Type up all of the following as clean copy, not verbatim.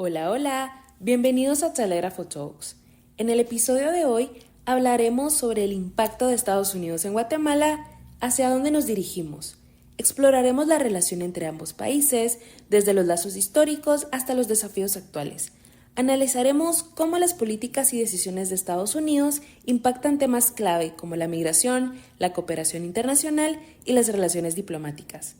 Hola, hola, bienvenidos a Telégrafo Talks. En el episodio de hoy hablaremos sobre el impacto de Estados Unidos en Guatemala, hacia dónde nos dirigimos. Exploraremos la relación entre ambos países, desde los lazos históricos hasta los desafíos actuales. Analizaremos cómo las políticas y decisiones de Estados Unidos impactan temas clave como la migración, la cooperación internacional y las relaciones diplomáticas.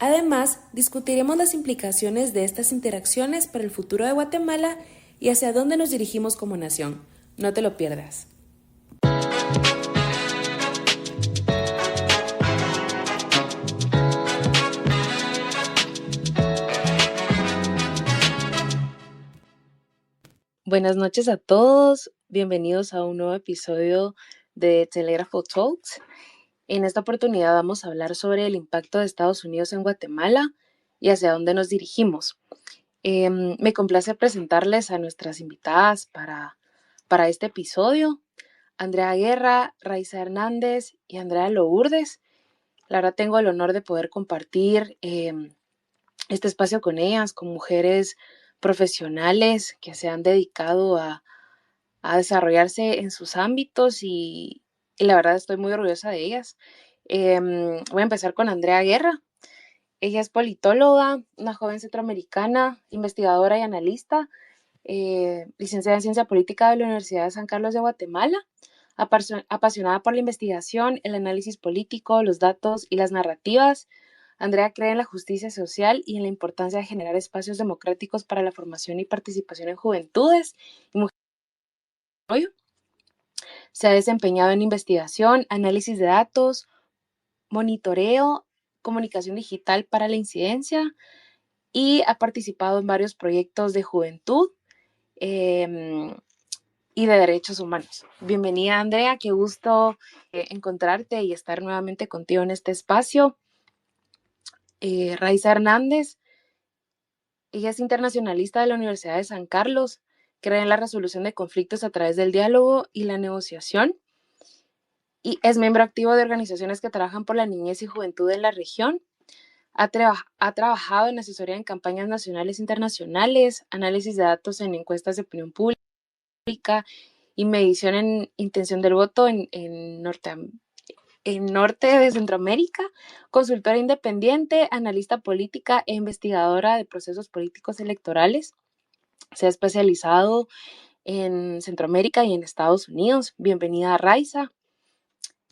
Además, discutiremos las implicaciones de estas interacciones para el futuro de Guatemala y hacia dónde nos dirigimos como nación. No te lo pierdas. Buenas noches a todos, bienvenidos a un nuevo episodio de Telégrafo Talks. En esta oportunidad vamos a hablar sobre el impacto de Estados Unidos en Guatemala y hacia dónde nos dirigimos. Me complace presentarles a nuestras invitadas para este episodio, Andrea Guerra, Raiza Hernández y Andrea Lourdes. La verdad tengo el honor de poder compartir este espacio con ellas, con mujeres profesionales que se han dedicado a desarrollarse en sus ámbitos y la verdad estoy muy orgullosa de ellas. Voy a empezar con Andrea Guerra. Ella es politóloga, una joven centroamericana, investigadora y analista, licenciada en Ciencia Política de la Universidad de San Carlos de Guatemala, apasionada por la investigación, el análisis político, los datos y las narrativas. Andrea cree en la justicia social y en la importancia de generar espacios democráticos para la formación y participación en juventudes y mujeres. Se ha desempeñado en investigación, análisis de datos, monitoreo, comunicación digital para la incidencia y ha participado en varios proyectos de juventud y de derechos humanos. Bienvenida, Andrea, qué gusto encontrarte y estar nuevamente contigo en este espacio. Raiza Hernández, ella es internacionalista de la Universidad de San Carlos, cree en la resolución de conflictos a través del diálogo y la negociación y es miembro activo de organizaciones que trabajan por la niñez y juventud en la región. Ha trabajado en asesoría en campañas nacionales e internacionales, análisis de datos en encuestas de opinión pública y medición en intención del voto en norte de Centroamérica, consultora independiente, analista política e investigadora de procesos políticos electorales. Se ha especializado en Centroamérica y en Estados Unidos. Bienvenida, Raiza.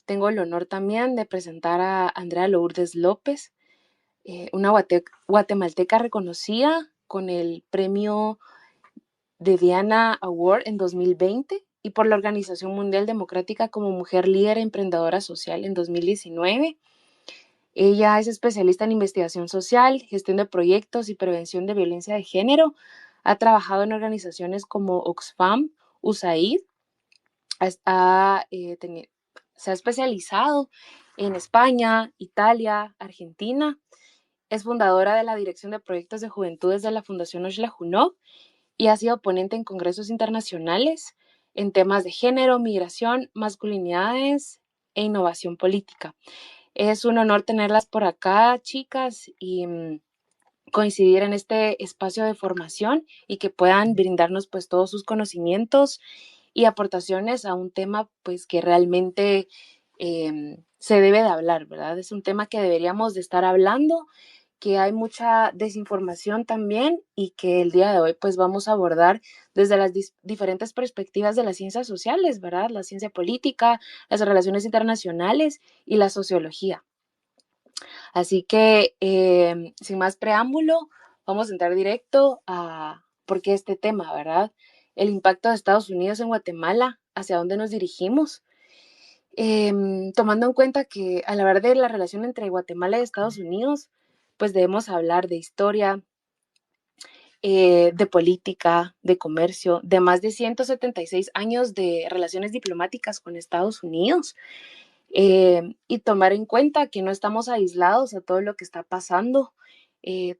Tengo el honor también de presentar a Andrea Lourdes López, una guatemalteca reconocida con el premio de Diana Award en 2020 y por la Organización Mundial Democrática como Mujer Líder e Emprendedora Social en 2019. Ella es especialista en investigación social, gestión de proyectos y prevención de violencia de género. Ha trabajado en organizaciones como Oxfam, USAID. Se ha especializado en España, Italia, Argentina. Es fundadora de la Dirección de Proyectos de Juventudes de la Fundación Oshla Junov y ha sido ponente en congresos internacionales en temas de género, migración, masculinidades e innovación política. Es un honor tenerlas por acá, chicas, y coincidir en este espacio de formación y que puedan brindarnos pues todos sus conocimientos y aportaciones a un tema pues que realmente se debe de hablar, ¿verdad? Es un tema que deberíamos de estar hablando, que hay mucha desinformación también y que el día de hoy pues vamos a abordar desde las diferentes perspectivas de las ciencias sociales, ¿verdad? La ciencia política, las relaciones internacionales y la sociología. Así que sin más preámbulo, vamos a entrar directo a por qué este tema, ¿verdad? El impacto de Estados Unidos en Guatemala, hacia dónde nos dirigimos. Tomando en cuenta que al hablar de la relación entre Guatemala y Estados Unidos, pues debemos hablar de historia, de política, de comercio, de más de 176 años de relaciones diplomáticas con Estados Unidos, y tomar en cuenta que no estamos aislados a todo lo que está pasando,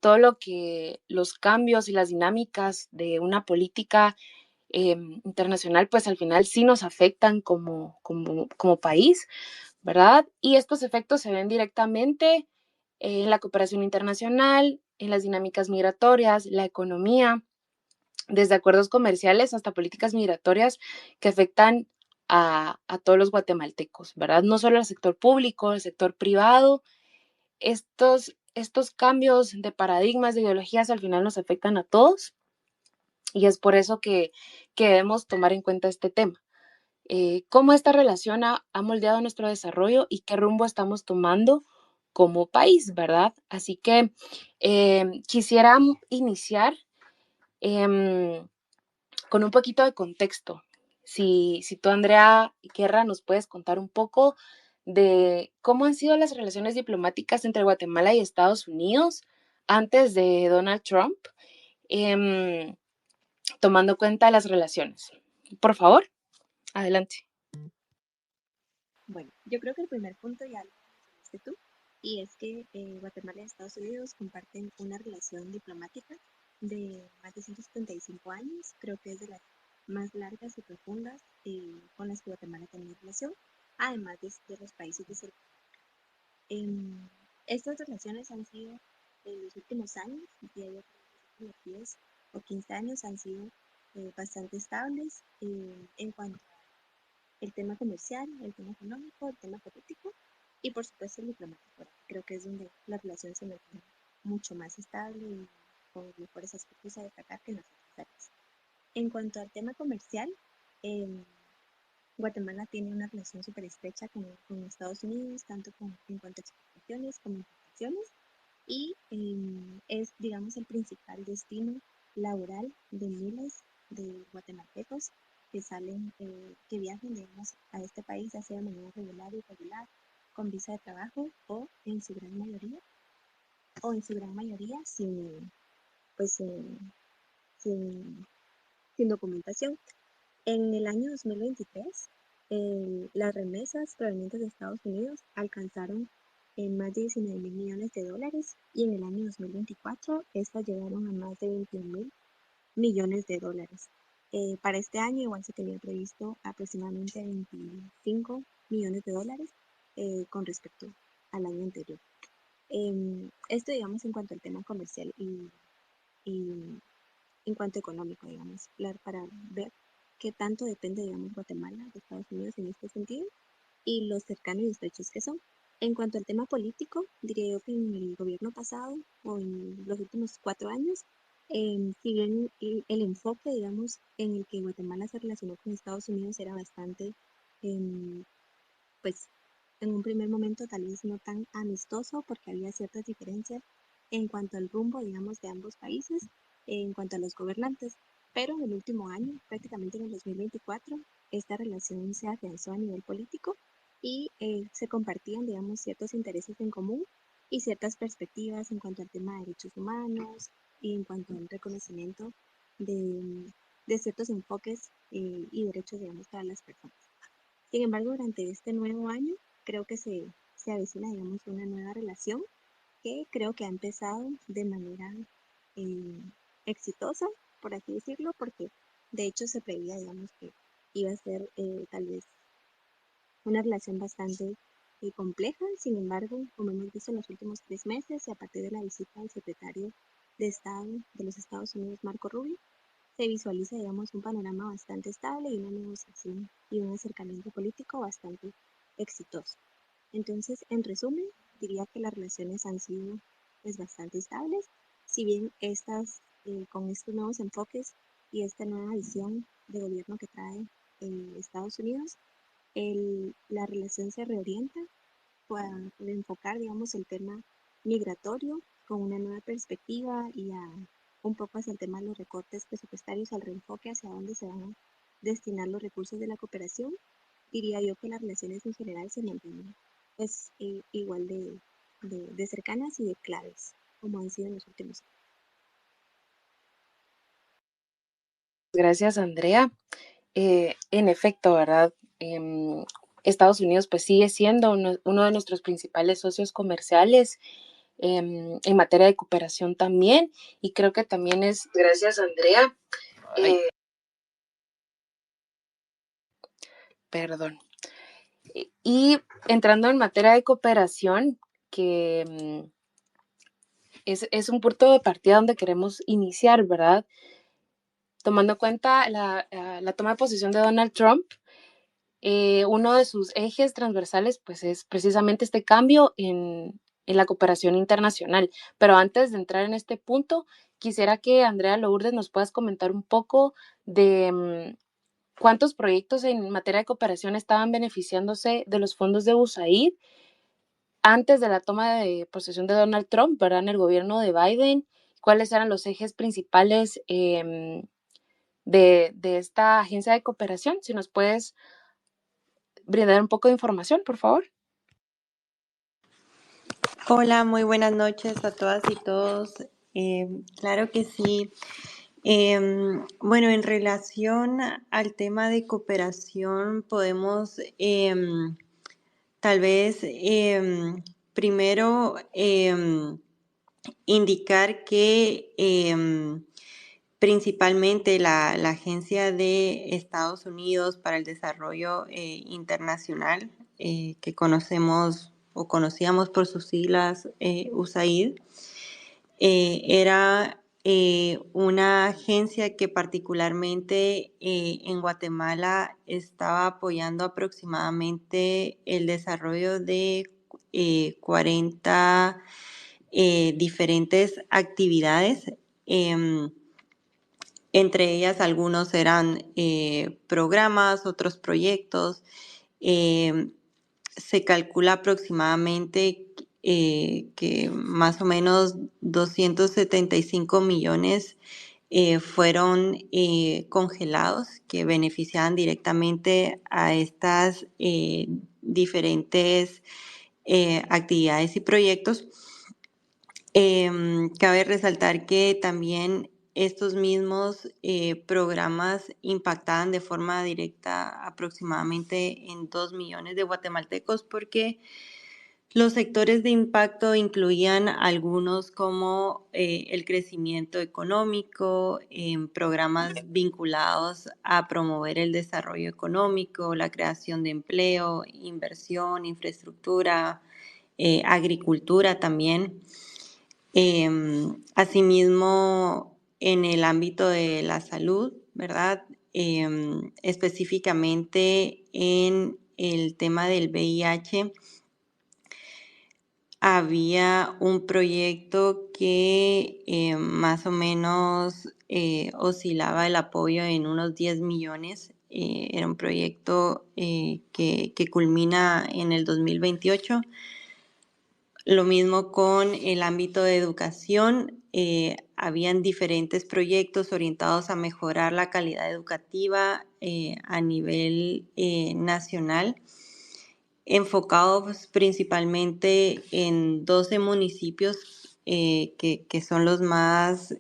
todo lo que los cambios y las dinámicas de una política internacional, pues al final sí nos afectan como país, ¿verdad? Y estos efectos se ven directamente en la cooperación internacional, en las dinámicas migratorias, la economía, desde acuerdos comerciales hasta políticas migratorias que afectan a todos los guatemaltecos, ¿verdad? No solo al sector público, al sector privado. Estos cambios de paradigmas, de ideologías, al final nos afectan a todos y es por eso que debemos tomar en cuenta este tema. Cómo esta relación ha moldeado nuestro desarrollo y qué rumbo estamos tomando como país, ¿verdad? Así que quisiera iniciar eh, con un poquito de contexto. Si tú, Andrea Guerra, nos puedes contar un poco de cómo han sido las relaciones diplomáticas entre Guatemala y Estados Unidos antes de Donald Trump, eh, tomando cuenta las relaciones. Por favor, adelante. Bueno, yo creo que el primer punto ya lo mencionaste tú, y es que Guatemala y Estados Unidos comparten una relación diplomática de más de 175 años. Creo que es de las más largas y profundas con las que Guatemala tiene relación, además de los países de cerca. Estas relaciones han sido en los últimos años, diría yo que en los últimos 10 o 15 años han sido bastante estables en cuanto el tema comercial, el tema económico, el tema político y por supuesto el diplomático. Creo que es donde la relación se mantiene mucho más estable y con mejores aspectos a destacar que en las otras áreas. En cuanto al tema comercial, eh, Guatemala tiene una relación súper estrecha con Estados Unidos, tanto en cuanto a exportaciones como importaciones, y es, digamos, el principal destino laboral de miles de guatemaltecos que salen, que viajan, digamos, a este país, ya sea de manera regular y irregular, con visa de trabajo o en su gran mayoría sin, pues, sin, sin documentación. En el año 2023, las remesas provenientes de Estados Unidos alcanzaron más de 19 mil millones de dólares y en el año 2024 estas llegaron a más de 21 mil millones de dólares. Para este año igual se tenía previsto aproximadamente 25 millones de dólares con respecto al año anterior. Esto, digamos, en cuanto al tema comercial y en cuanto económico, digamos, para ver qué tanto depende, digamos, Guatemala de Estados Unidos en este sentido y los cercanos y estrechos que son. En cuanto al tema político, diría yo que en el gobierno pasado o en los últimos 4 años, si bien el enfoque, digamos, en el que Guatemala se relacionó con Estados Unidos era bastante, em, pues, en un primer momento tal vez no tan amistoso porque había ciertas diferencias en cuanto al rumbo, digamos, de ambos países, en cuanto a los gobernantes. Pero en el último año, prácticamente en el 2024, esta relación se afianzó a nivel político y se compartían, digamos, ciertos intereses en común y ciertas perspectivas en cuanto al tema de derechos humanos y en cuanto al reconocimiento de ciertos enfoques y derechos, digamos, para las personas. Sin embargo, durante este nuevo año, creo que se avecina, digamos, una nueva relación que creo que ha empezado de manera eh, exitosa, por así decirlo, porque de hecho se preveía, digamos, que iba a ser tal vez una relación bastante compleja. Sin embargo, como hemos visto en los últimos 3 meses y a partir de la visita del secretario de Estado de los Estados Unidos, Marco Rubio, se visualiza, digamos, un panorama bastante estable y una negociación y un acercamiento político bastante exitoso. Entonces, en resumen, diría que las relaciones han sido pues bastante estables, si bien con estos nuevos enfoques y esta nueva visión de gobierno que trae Estados Unidos, la relación se reorienta para enfocar, digamos, el tema migratorio con una nueva perspectiva y un poco hacia el tema de los recortes presupuestarios, al reenfoque hacia dónde se van a destinar los recursos de la cooperación. Diría yo que las relaciones en general se mantienen pues igual de cercanas y de claves, como han sido en los últimos años. Gracias, Andrea. En efecto, ¿verdad? Estados Unidos pues sigue siendo uno de nuestros principales socios comerciales en materia de cooperación también, y creo que también es, gracias, Andrea. Perdón. Y entrando en materia de cooperación, que es un punto de partida donde queremos iniciar, ¿verdad? tomando en cuenta la toma de posesión de Donald Trump, uno de sus ejes transversales pues es precisamente este cambio en la cooperación internacional. Pero antes de entrar en este punto, quisiera que Andrea Lourdes nos puedas comentar un poco de cuántos proyectos en materia de cooperación estaban beneficiándose de los fondos de USAID antes de la toma de posesión de Donald Trump, ¿verdad? En el gobierno de Biden, cuáles eran los ejes principales de esta agencia de cooperación. Si nos puedes brindar un poco de información, por favor. Hola, muy buenas noches a todas y todos. Claro que sí. Bueno, en relación al tema de cooperación, podemos tal vez primero indicar que principalmente la Agencia de Estados Unidos para el Desarrollo Internacional, que conocemos o conocíamos por sus siglas USAID, era una agencia que particularmente en Guatemala estaba apoyando aproximadamente el desarrollo de 40 diferentes actividades. Entre ellas algunos eran programas, otros proyectos. Se calcula aproximadamente que más o menos 275 millones fueron congelados, que beneficiaban directamente a estas diferentes actividades y proyectos. Cabe resaltar que también estos mismos programas impactaban de forma directa aproximadamente en 2 millones de guatemaltecos, porque los sectores de impacto incluían algunos como el crecimiento económico, programas vinculados a promover el desarrollo económico, la creación de empleo, inversión, infraestructura, agricultura también. Asimismo, en el ámbito de la salud, ¿verdad? Específicamente en el tema del VIH, había un proyecto que más o menos oscilaba el apoyo en unos 10 millones. Era un proyecto que culmina en el 2028. Lo mismo con el ámbito de educación. Habían diferentes proyectos orientados a mejorar la calidad educativa a nivel nacional, enfocados principalmente en 12 municipios que son los más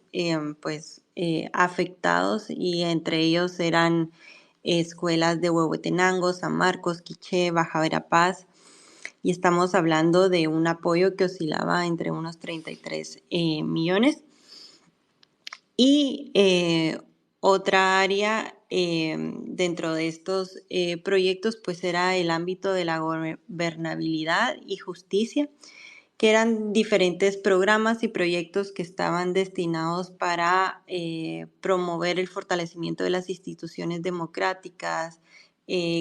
afectados, y entre ellos eran escuelas de Huehuetenango, San Marcos, Quiché, Baja Verapaz. Y estamos hablando de un apoyo que oscilaba entre unos 33 millones. Y otra área dentro de estos proyectos pues era el ámbito de la gobernabilidad y justicia, que eran diferentes programas y proyectos que estaban destinados para promover el fortalecimiento de las instituciones democráticas,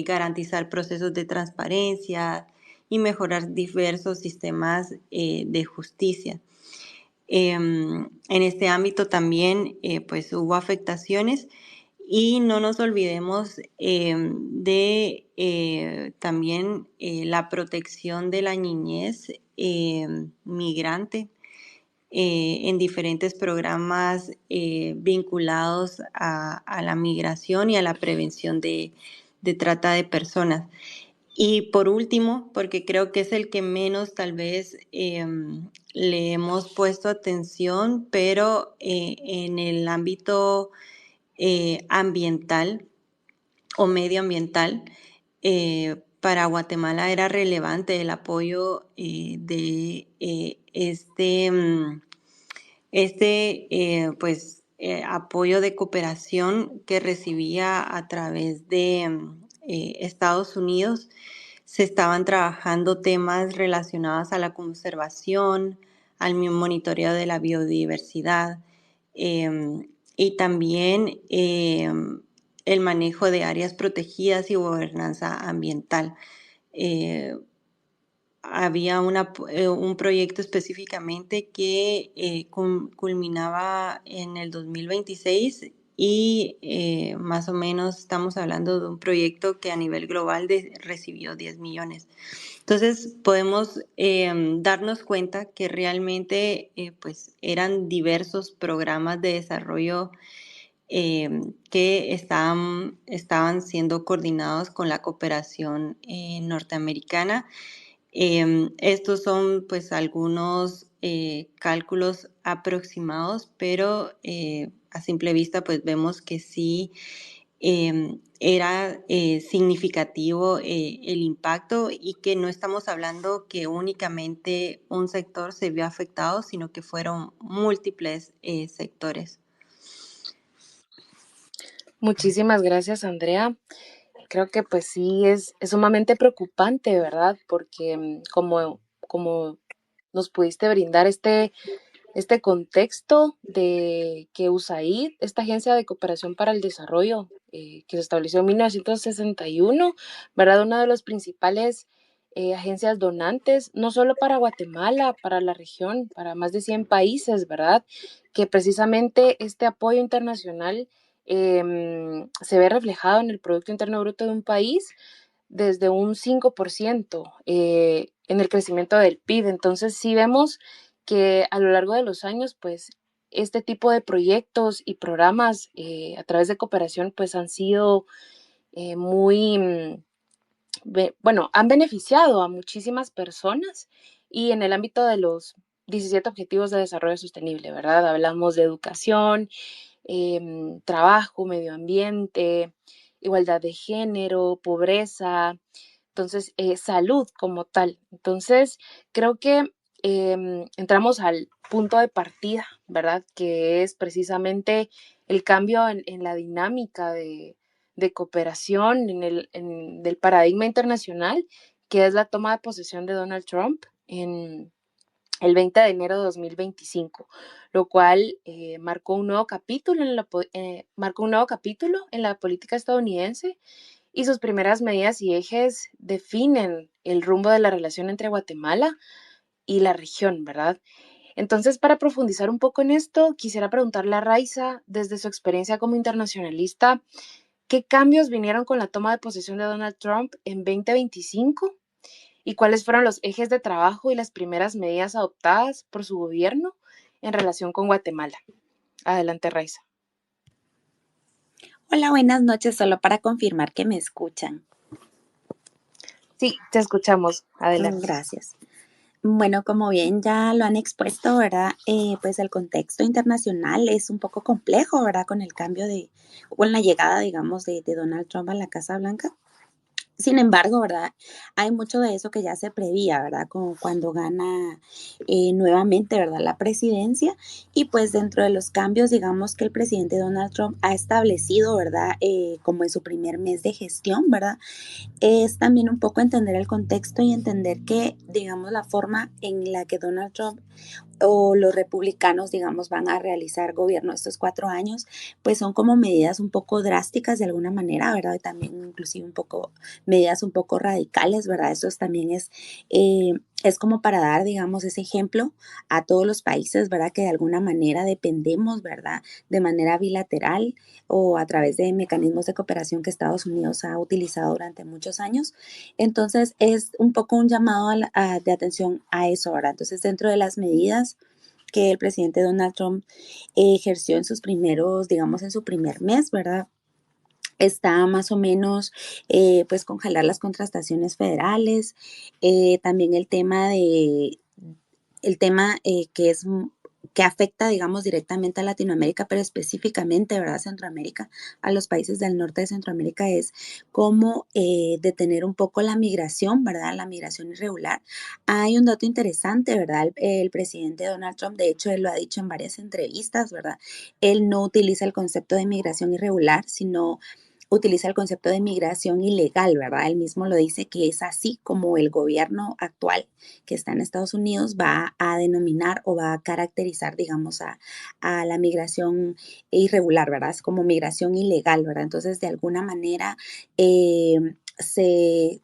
garantizar procesos de transparencia y mejorar diversos sistemas de justicia. En este ámbito también pues hubo afectaciones, y no nos olvidemos de también la protección de la niñez migrante en diferentes programas vinculados a la migración y a la prevención de trata de personas. Y por último, porque creo que es el que menos tal vez le hemos puesto atención, pero en el ámbito ambiental o medioambiental, para Guatemala era relevante el apoyo de apoyo de cooperación que recibía a través de Estados Unidos. Se estaban trabajando temas relacionados a la conservación, al monitoreo de la biodiversidad, y también el manejo de áreas protegidas y gobernanza ambiental. Eh, Había un proyecto específicamente que culminaba en el 2026 y más o menos estamos hablando de un proyecto que a nivel global recibió 10 millones. Entonces podemos darnos cuenta que realmente pues eran diversos programas de desarrollo que estaban siendo coordinados con la cooperación norteamericana. Estos son pues algunos cálculos aproximados, pero a simple vista pues vemos que sí era significativo el impacto y que no estamos hablando que únicamente un sector se vio afectado, sino que fueron múltiples sectores. Muchísimas gracias, Andrea. Creo que pues sí es sumamente preocupante, ¿verdad? Porque como nos pudiste brindar este contexto de que USAID, esta agencia de cooperación para el desarrollo que se estableció en 1961, ¿verdad? Una de las principales agencias donantes, no solo para Guatemala, para la región, para más de 100 países, ¿verdad? Que precisamente este apoyo internacional se ve reflejado en el Producto Interno Bruto de un país desde un 5% en el crecimiento del PIB. Entonces, sí vemos que a lo largo de los años, pues, este tipo de proyectos y programas a través de cooperación, pues, han sido muy, bueno, han beneficiado a muchísimas personas y en el ámbito de los 17 Objetivos de Desarrollo Sostenible, ¿verdad? Hablamos de educación, trabajo, medio ambiente, igualdad de género, pobreza, entonces salud como tal. Entonces creo que entramos al punto de partida, ¿verdad? Que es precisamente el cambio en la dinámica de cooperación del paradigma internacional, que es la toma de posesión de Donald Trump en el 20 de enero de 2025, lo cual marcó un nuevo capítulo en la política estadounidense y sus primeras medidas y ejes definen el rumbo de la relación entre Guatemala y la región, ¿verdad? Entonces, para profundizar un poco en esto, quisiera preguntarle a Raiza, desde su experiencia como internacionalista, ¿qué cambios vinieron con la toma de posesión de Donald Trump en 2025? ¿Y cuáles fueron los ejes de trabajo y las primeras medidas adoptadas por su gobierno en relación con Guatemala? Adelante, Raiza. Hola, buenas noches, solo para confirmar que me escuchan. Sí, te escuchamos. Adelante. Gracias. Bueno, como bien ya lo han expuesto, ¿verdad? Pues el contexto internacional es un poco complejo, ¿verdad? Con la llegada, digamos, de Donald Trump a la Casa Blanca. Sin embargo, ¿verdad? Hay mucho de eso que ya se prevía, ¿verdad? Como cuando gana nuevamente, ¿verdad? La presidencia. Y pues dentro de los cambios, digamos, que el presidente Donald Trump ha establecido, ¿verdad? Como en su primer mes de gestión, ¿verdad? Es también un poco entender el contexto y entender que, digamos, la forma en la que Donald Trump o los republicanos, digamos, van a realizar gobierno estos 4 años, pues son como medidas un poco drásticas de alguna manera, ¿verdad? Y también inclusive medidas un poco radicales, ¿verdad? Eso también es como para dar, digamos, ese ejemplo a todos los países, ¿verdad? Que de alguna manera dependemos, ¿verdad? De manera bilateral o a través de mecanismos de cooperación que Estados Unidos ha utilizado durante muchos años. Entonces, es un poco un llamado de atención a eso, ¿verdad? Entonces, dentro de las medidas que el presidente Donald Trump ejerció en sus primeros, digamos, en su primer mes, ¿verdad? Está más o menos, pues, congelar las contrataciones federales, también que afecta, digamos, directamente a Latinoamérica, pero específicamente, ¿verdad? Centroamérica, a los países del norte de Centroamérica, es cómo detener un poco la migración, ¿verdad? La migración irregular. Hay un dato interesante, ¿verdad? El presidente Donald Trump, de hecho, él lo ha dicho en varias entrevistas, ¿verdad? Él no utiliza el concepto de migración irregular, sino utiliza el concepto de migración ilegal, ¿verdad? Él mismo lo dice que es así como el gobierno actual que está en Estados Unidos va a denominar o va a caracterizar, digamos, a la migración irregular, ¿verdad? Es como migración ilegal, ¿verdad? Entonces, de alguna manera, se,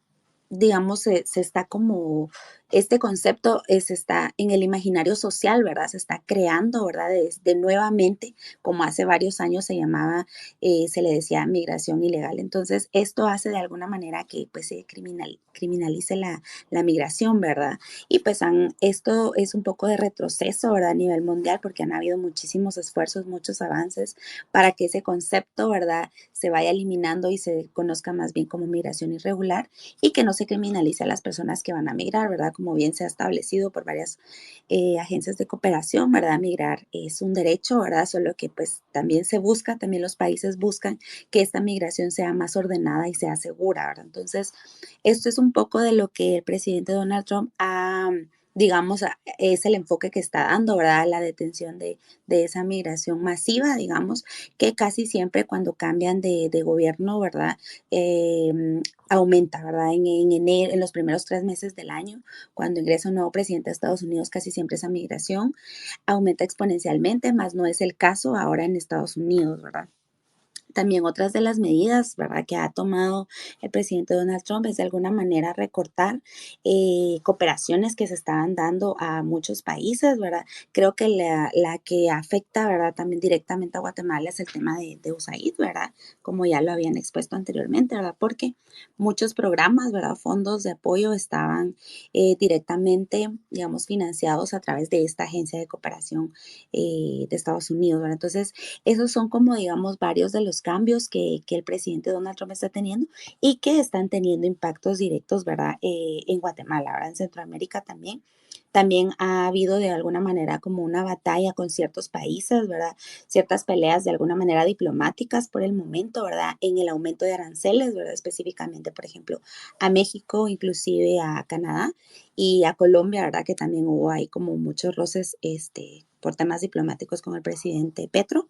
digamos, se está como, este concepto se está en el imaginario social, ¿verdad? Se está creando, ¿verdad? De nuevamente, como hace varios años se llamaba, se le decía migración ilegal. Entonces, esto hace de alguna manera que pues se criminalice la migración, ¿verdad? Y pues esto es un poco de retroceso, ¿verdad? A nivel mundial, porque han habido muchísimos esfuerzos, muchos avances para que ese concepto, ¿verdad? Se vaya eliminando y se conozca más bien como migración irregular y que no se criminalice a las personas que van a migrar, ¿verdad? Como bien se ha establecido por varias agencias de cooperación, ¿verdad? Migrar es un derecho, ¿verdad? Solo que pues también se busca, también los países buscan que esta migración sea más ordenada y sea segura, ¿verdad? Entonces, esto es un poco de lo que el presidente Donald Trump ha, digamos, es el enfoque que está dando, ¿verdad? La detención de esa migración masiva, digamos, que casi siempre cuando cambian de gobierno, ¿verdad? Eh, aumenta, ¿verdad? En enero, en los primeros 3 meses del año, cuando ingresa un nuevo presidente de Estados Unidos, casi siempre esa migración aumenta exponencialmente, más no es el caso ahora en Estados Unidos, ¿verdad? También otras de las medidas, ¿verdad?, que ha tomado el presidente Donald Trump es de alguna manera recortar cooperaciones que se estaban dando a muchos países, ¿verdad? Creo que la que afecta, ¿verdad?, también directamente a Guatemala es el tema de USAID, ¿verdad? Como ya lo habían expuesto anteriormente, ¿verdad? Porque muchos programas, ¿verdad?, fondos de apoyo estaban directamente, digamos, financiados a través de esta agencia de cooperación de Estados Unidos, ¿verdad? Entonces, esos son como, digamos, varios de los cambios que el presidente Donald Trump está teniendo y que están teniendo impactos directos, ¿verdad? En Guatemala, ¿verdad? En Centroamérica también. También ha habido de alguna manera como una batalla con ciertos países, ¿verdad? Ciertas peleas de alguna manera diplomáticas por el momento, ¿verdad? En el aumento de aranceles, ¿verdad? Específicamente, por ejemplo, a México, inclusive a Canadá y a Colombia, ¿verdad? Que también hubo ahí como muchos roces, por temas diplomáticos con el presidente Petro.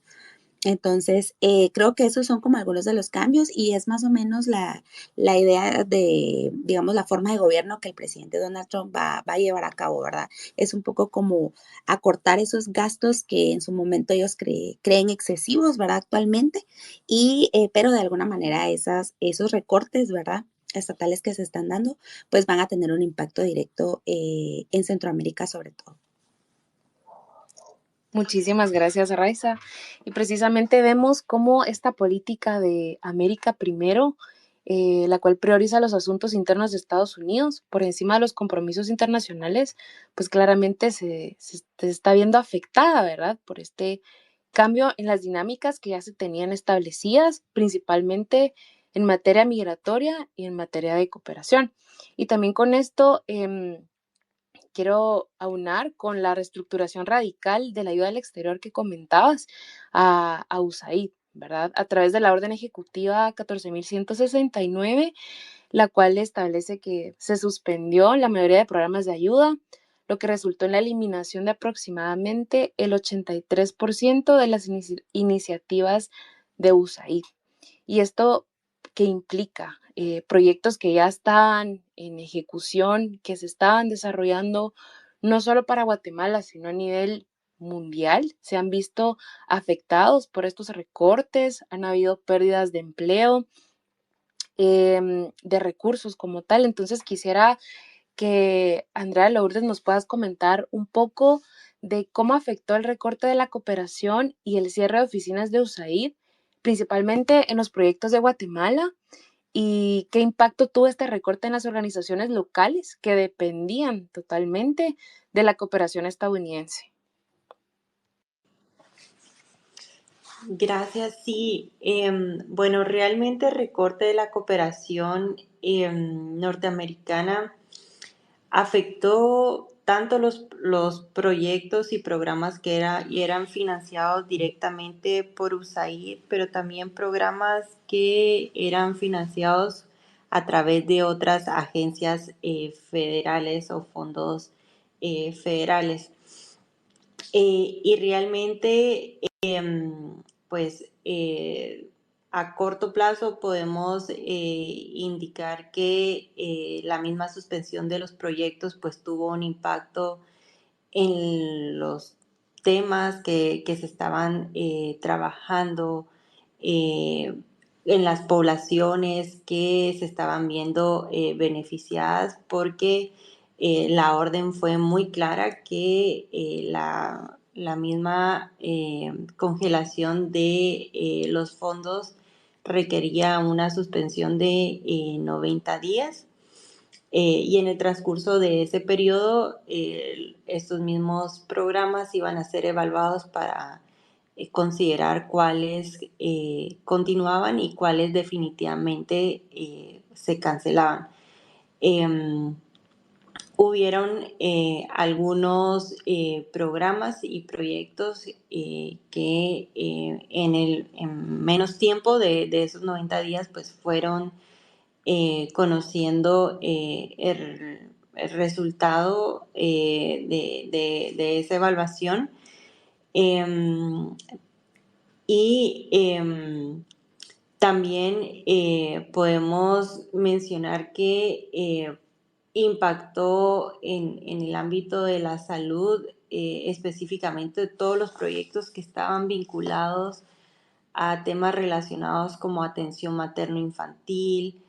Entonces, creo que esos son como algunos de los cambios y es más o menos la idea de, digamos, la forma de gobierno que el presidente Donald Trump va a llevar a cabo, ¿verdad? Es un poco como acortar esos gastos que en su momento ellos creen excesivos, ¿verdad? Actualmente, y, pero de alguna manera esos recortes, ¿verdad? Estatales que se están dando, pues van a tener un impacto directo en Centroamérica sobre todo. Muchísimas gracias, Raiza. Y precisamente vemos cómo esta política de América primero, la cual prioriza los asuntos internos de Estados Unidos por encima de los compromisos internacionales, pues claramente se está viendo afectada, ¿verdad? Por este cambio en las dinámicas que ya se tenían establecidas, principalmente en materia migratoria y en materia de cooperación. Y también con esto quiero aunar con la reestructuración radical de la ayuda al exterior que comentabas a USAID, ¿verdad? A través de la orden ejecutiva 14.169, la cual establece que se suspendió la mayoría de programas de ayuda, lo que resultó en la eliminación de aproximadamente el 83% de las iniciativas de USAID. Y esto que implica proyectos que ya estaban en ejecución, que se estaban desarrollando no solo para Guatemala, sino a nivel mundial, se han visto afectados por estos recortes, han habido pérdidas de empleo, de recursos como tal. Entonces quisiera que Andrea Lourdes nos puedas comentar un poco de cómo afectó el recorte de la cooperación y el cierre de oficinas de USAID, principalmente en los proyectos de Guatemala, y qué impacto tuvo este recorte en las organizaciones locales que dependían totalmente de la cooperación estadounidense. Gracias, sí. Bueno, realmente el recorte de la cooperación norteamericana afectó tanto los proyectos y programas y eran financiados directamente por USAID, pero también programas que eran financiados a través de otras agencias federales o fondos federales. Y realmente, pues, a corto plazo podemos indicar que la misma suspensión de los proyectos pues tuvo un impacto en los temas que se estaban trabajando, eh, en las poblaciones que se estaban viendo beneficiadas, porque la orden fue muy clara que la misma congelación de los fondos requería una suspensión de 90 días. Y en el transcurso de ese periodo, estos mismos programas iban a ser evaluados para considerar cuáles continuaban y cuáles definitivamente se cancelaban. Em, Hubieron algunos programas y proyectos que en menos tiempo de esos 90 días pues fueron conociendo el resultado de esa evaluación. Em, y también podemos mencionar que impactó en el ámbito de la salud, específicamente todos los proyectos que estaban vinculados a temas relacionados como atención materno-infantil,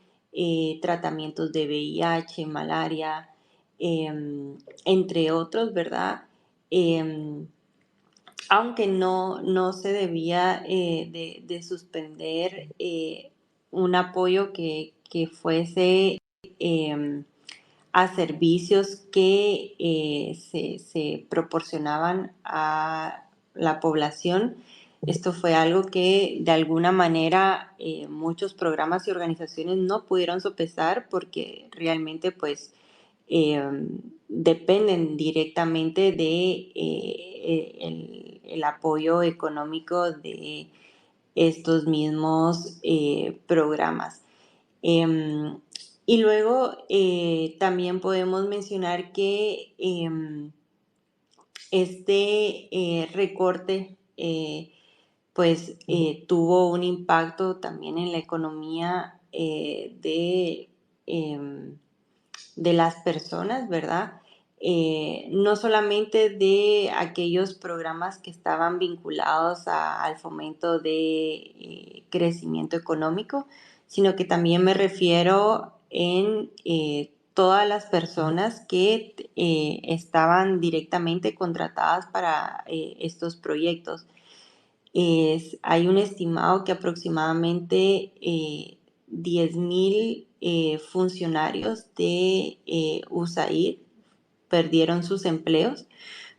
tratamientos de VIH, malaria, entre otros, ¿verdad? Eh, Aunque no se debía de suspender un apoyo que fuese a servicios que se proporcionaban a la población. Esto fue algo que de alguna manera muchos programas y organizaciones no pudieron sopesar porque realmente pues eh, dependen directamente de el apoyo económico de estos mismos programas. Em, y luego también podemos mencionar que este recorte pues tuvo un impacto también en la economía de las personas, ¿verdad? No solamente de aquellos programas que estaban vinculados al fomento de crecimiento económico, sino que también me refiero en todas las personas que estaban directamente contratadas para estos proyectos. Hay un estimado que aproximadamente 10,000 funcionarios de USAID perdieron sus empleos,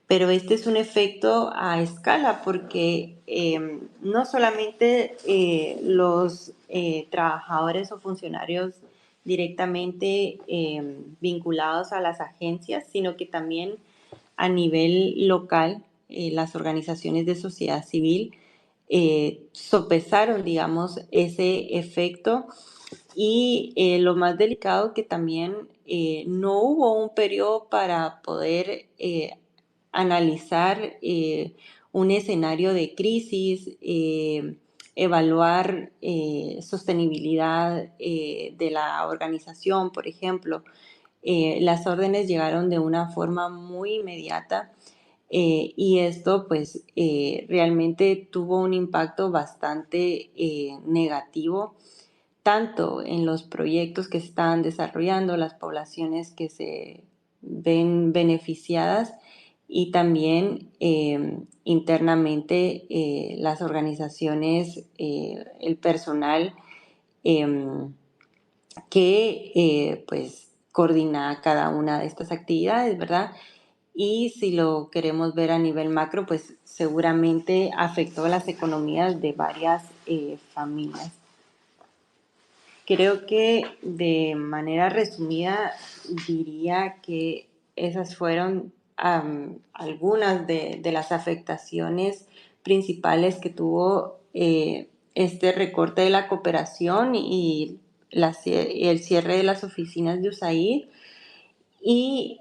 pero este es un efecto a escala porque no solamente los trabajadores o funcionarios directamente vinculados a las agencias, sino que también a nivel local, las organizaciones de sociedad civil sopesaron, digamos, ese efecto. Y lo más delicado que también no hubo un periodo para poder analizar un escenario de crisis, evaluar sostenibilidad de la organización, por ejemplo. Las órdenes llegaron de una forma muy inmediata y esto pues realmente tuvo un impacto bastante negativo tanto en los proyectos que se estaban desarrollando, las poblaciones que se ven beneficiadas y también internamente las organizaciones, el personal que pues coordina cada una de estas actividades, ¿verdad? Y si lo queremos ver a nivel macro, pues seguramente afectó las economías de varias familias. Creo que de manera resumida diría que esas fueron algunas de las afectaciones principales que tuvo este recorte de la cooperación y el cierre de las oficinas de USAID. Y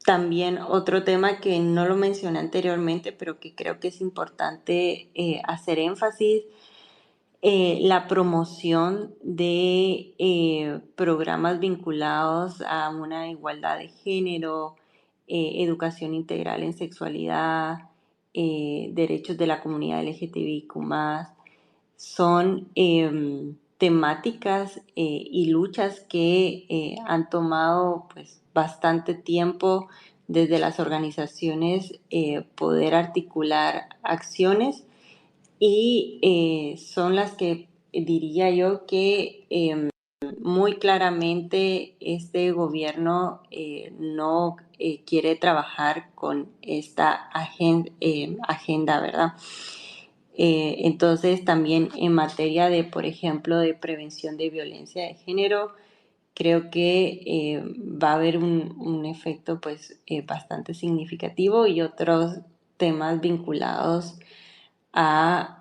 También otro tema que no lo mencioné anteriormente, pero que creo que es importante hacer énfasis, la promoción de programas vinculados a una igualdad de género, educación integral en sexualidad, derechos de la comunidad LGTBIQ+, son temáticas y luchas que han tomado pues bastante tiempo desde las organizaciones poder articular acciones y son las que diría yo que muy claramente este gobierno no quiere trabajar con esta agenda, ¿verdad? Entonces, también en materia de, por ejemplo, de prevención de violencia de género, creo que va a haber un efecto pues bastante significativo y otros temas vinculados a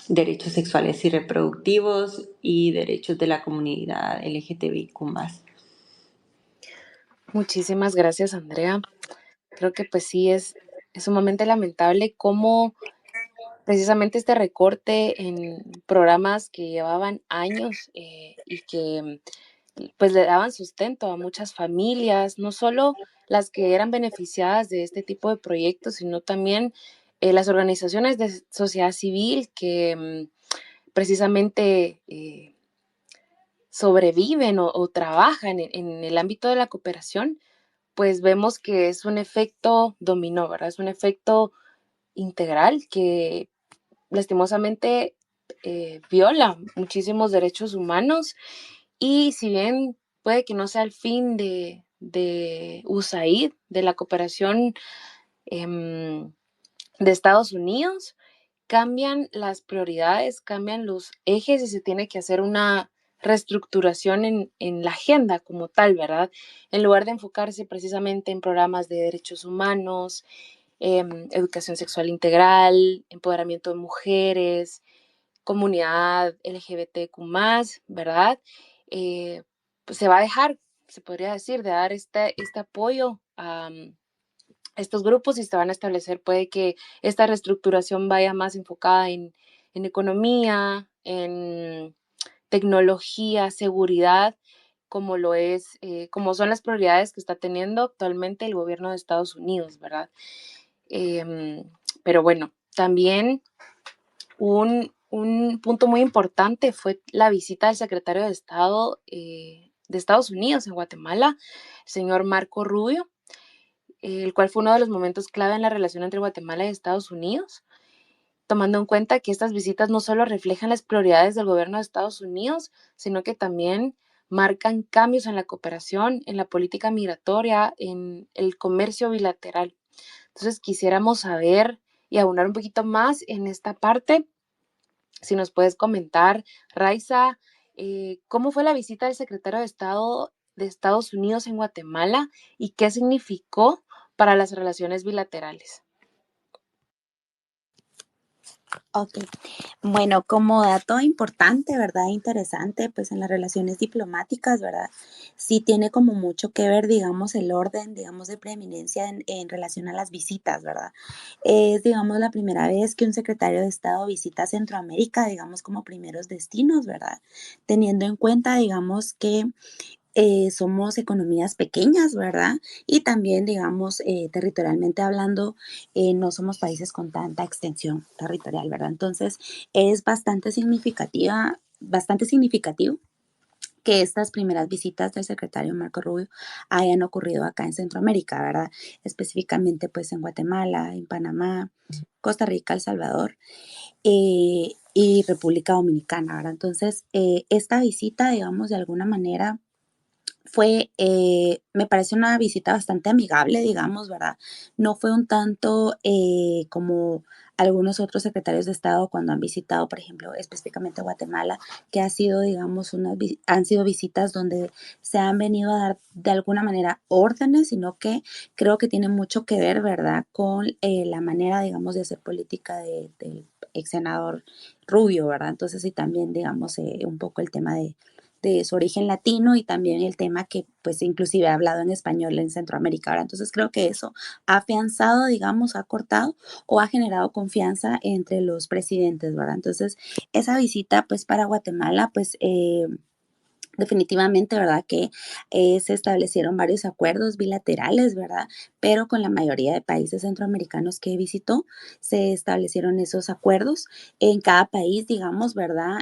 derechos sexuales y reproductivos y derechos de la comunidad LGTBIQ+. Muchísimas gracias, Andrea. Creo que pues sí es sumamente lamentable cómo precisamente este recorte en programas que llevaban años y que pues le daban sustento a muchas familias, no solo las que eran beneficiadas de este tipo de proyectos, sino también las organizaciones de sociedad civil que precisamente sobreviven o trabajan en el ámbito de la cooperación, pues vemos que es un efecto dominó, ¿verdad? Es un efecto integral que lastimosamente viola muchísimos derechos humanos y si bien puede que no sea el fin de USAID, de la cooperación de Estados Unidos, cambian las prioridades, cambian los ejes y se tiene que hacer una reestructuración en la agenda como tal, ¿verdad? En lugar de enfocarse precisamente en programas de derechos humanos, educación sexual integral, empoderamiento de mujeres, comunidad LGBTQ+, ¿verdad? Pues se va a dejar, se podría decir, de dar este apoyo a estos grupos y se van a establecer, puede que esta reestructuración vaya más enfocada en economía, en tecnología, seguridad, como lo es, como son las prioridades que está teniendo actualmente el gobierno de Estados Unidos, ¿verdad? Pero bueno, también un punto muy importante fue la visita del secretario de Estado de Estados Unidos en Guatemala, el señor Marco Rubio, el cual fue uno de los momentos clave en la relación entre Guatemala y Estados Unidos, tomando en cuenta que estas visitas no solo reflejan las prioridades del gobierno de Estados Unidos, sino que también marcan cambios en la cooperación, en la política migratoria, en el comercio bilateral. Entonces quisiéramos saber y aunar un poquito más en esta parte. Si nos puedes comentar, Raiza, ¿cómo fue la visita del secretario de Estado de Estados Unidos en Guatemala y qué significó para las relaciones bilaterales? Ok, bueno, como dato importante, ¿verdad? Interesante, pues en las relaciones diplomáticas, ¿verdad? Sí tiene como mucho que ver, digamos, el orden, digamos, de preeminencia en relación a las visitas, ¿verdad? Es, digamos, la primera vez que un secretario de Estado visita Centroamérica, digamos, como primeros destinos, ¿verdad? Teniendo en cuenta, digamos, que somos economías pequeñas, ¿verdad? Y también, digamos, territorialmente hablando, no somos países con tanta extensión territorial, ¿verdad? Entonces, es bastante significativo que estas primeras visitas del secretario Marco Rubio hayan ocurrido acá en Centroamérica, ¿verdad? Específicamente, pues, en Guatemala, en Panamá, Costa Rica, El Salvador y República Dominicana, ¿verdad? Entonces, esta visita, digamos, de alguna manera me parece una visita bastante amigable, digamos, ¿verdad? No fue un tanto como algunos otros secretarios de Estado cuando han visitado, por ejemplo, específicamente Guatemala, que ha sido, digamos, han sido visitas donde se han venido a dar de alguna manera órdenes, sino que creo que tiene mucho que ver, ¿verdad?, con la manera, digamos, de hacer política del ex senador Rubio, ¿verdad? Entonces, sí, también, digamos, un poco el tema de de su origen latino y también el tema que pues inclusive ha hablado en español en Centroamérica, ¿verdad? Entonces creo que eso ha afianzado, digamos, ha cortado o ha generado confianza entre los presidentes, ¿verdad? Entonces esa visita pues para Guatemala pues definitivamente, ¿verdad? Que se establecieron varios acuerdos bilaterales, ¿verdad? Pero con la mayoría de países centroamericanos que visitó, se establecieron esos acuerdos. En cada país, digamos, ¿verdad?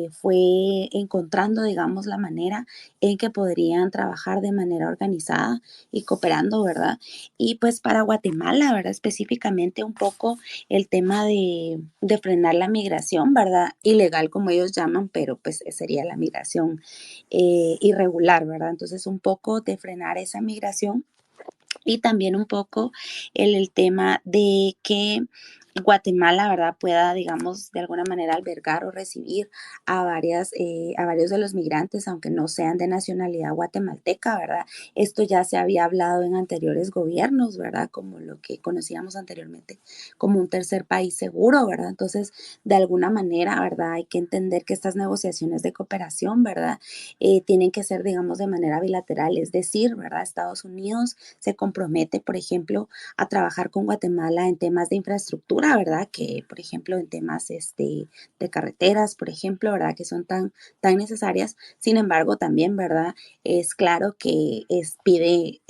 Fue encontrando, digamos, la manera en que podrían trabajar de manera organizada y cooperando, ¿verdad? Y pues para Guatemala, ¿verdad? Específicamente un poco el tema de frenar la migración, ¿verdad? Ilegal, como ellos llaman, pero pues sería la migración irregular, ¿verdad? Entonces, un poco de frenar esa migración y también un poco el tema de que Guatemala, ¿verdad?, pueda, digamos, de alguna manera albergar o recibir a varios de los migrantes, aunque no sean de nacionalidad guatemalteca, ¿verdad? Esto ya se había hablado en anteriores gobiernos, ¿verdad? Como lo que conocíamos anteriormente como un tercer país seguro, ¿verdad? Entonces, de alguna manera, ¿verdad? Hay que entender que estas negociaciones de cooperación, ¿verdad? Tienen que ser, digamos, de manera bilateral, es decir, ¿verdad? Estados Unidos se compromete, por ejemplo, a trabajar con Guatemala en temas de infraestructura, ¿verdad? Que, por ejemplo, en temas de carreteras, por ejemplo, ¿verdad? Que son tan necesarias. Sin embargo, también, ¿verdad? Es claro que pide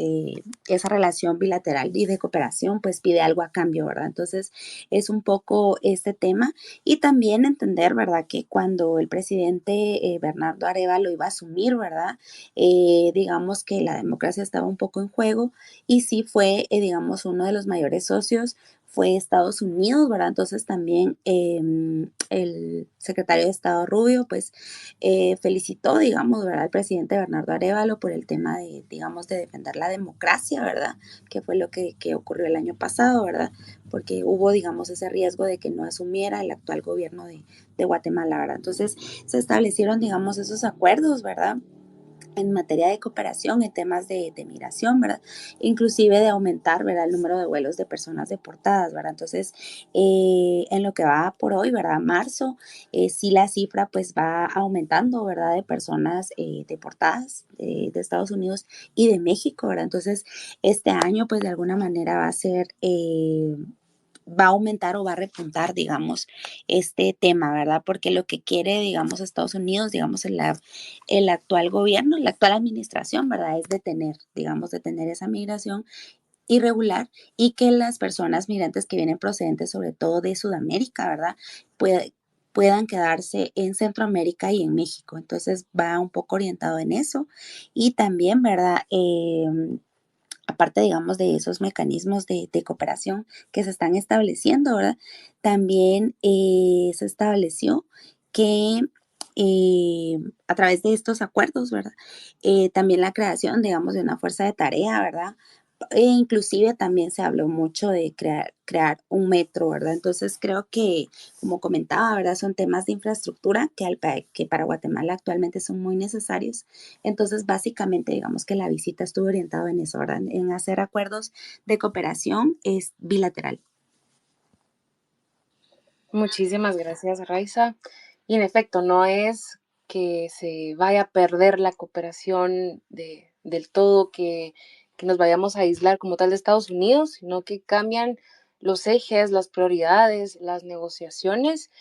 esa relación bilateral y de cooperación, pues pide algo a cambio, ¿verdad? Entonces, es un poco este tema y también entender, ¿verdad? Que cuando el presidente Bernardo Arevalo iba a asumir, ¿verdad? Digamos que la democracia estaba un poco en juego y sí fue, digamos, uno de los mayores socios fue Estados Unidos, ¿verdad? Entonces también el secretario de Estado Rubio, pues felicitó, digamos, ¿verdad? Al presidente Bernardo Arevalo por el tema de, digamos, de defender la democracia, ¿verdad? Que fue lo que ocurrió el año pasado, ¿verdad? Porque hubo, digamos, ese riesgo de que no asumiera el actual gobierno de Guatemala, ¿verdad? Entonces se establecieron, digamos, esos acuerdos, ¿verdad? En materia de cooperación en temas de migración, ¿verdad? Inclusive de aumentar, ¿verdad? El número de vuelos de personas deportadas, ¿verdad? Entonces, en lo que va por hoy, ¿verdad? Marzo, sí la cifra pues va aumentando, ¿verdad? De personas deportadas de Estados Unidos y de México, ¿verdad? Entonces, este año pues de alguna manera va a ser va a aumentar o va a repuntar, digamos, este tema, ¿verdad? Porque lo que quiere, digamos, Estados Unidos, digamos, el actual gobierno, la actual administración, ¿verdad? Es detener, digamos, detener esa migración irregular y que las personas migrantes que vienen procedentes sobre todo de Sudamérica, ¿verdad? Puedan quedarse en Centroamérica y en México. Entonces va un poco orientado en eso. Y también, ¿verdad? Aparte, digamos, de esos mecanismos de cooperación que se están estableciendo, ¿verdad? También se estableció que a través de estos acuerdos, ¿verdad? También la creación, digamos, de una fuerza de tarea, ¿verdad? E inclusive también se habló mucho de crear un metro, ¿verdad? Entonces creo que, como comentaba, ¿verdad? Son temas de infraestructura que para Guatemala actualmente son muy necesarios. Entonces, básicamente, digamos que la visita estuvo orientada en eso, ¿verdad? En hacer acuerdos de cooperación es bilateral. Muchísimas gracias, Raiza. Y en efecto, no es que se vaya a perder la cooperación del todo, que nos vayamos a aislar como tal de Estados Unidos, sino que cambian los ejes, las prioridades, las negociaciones,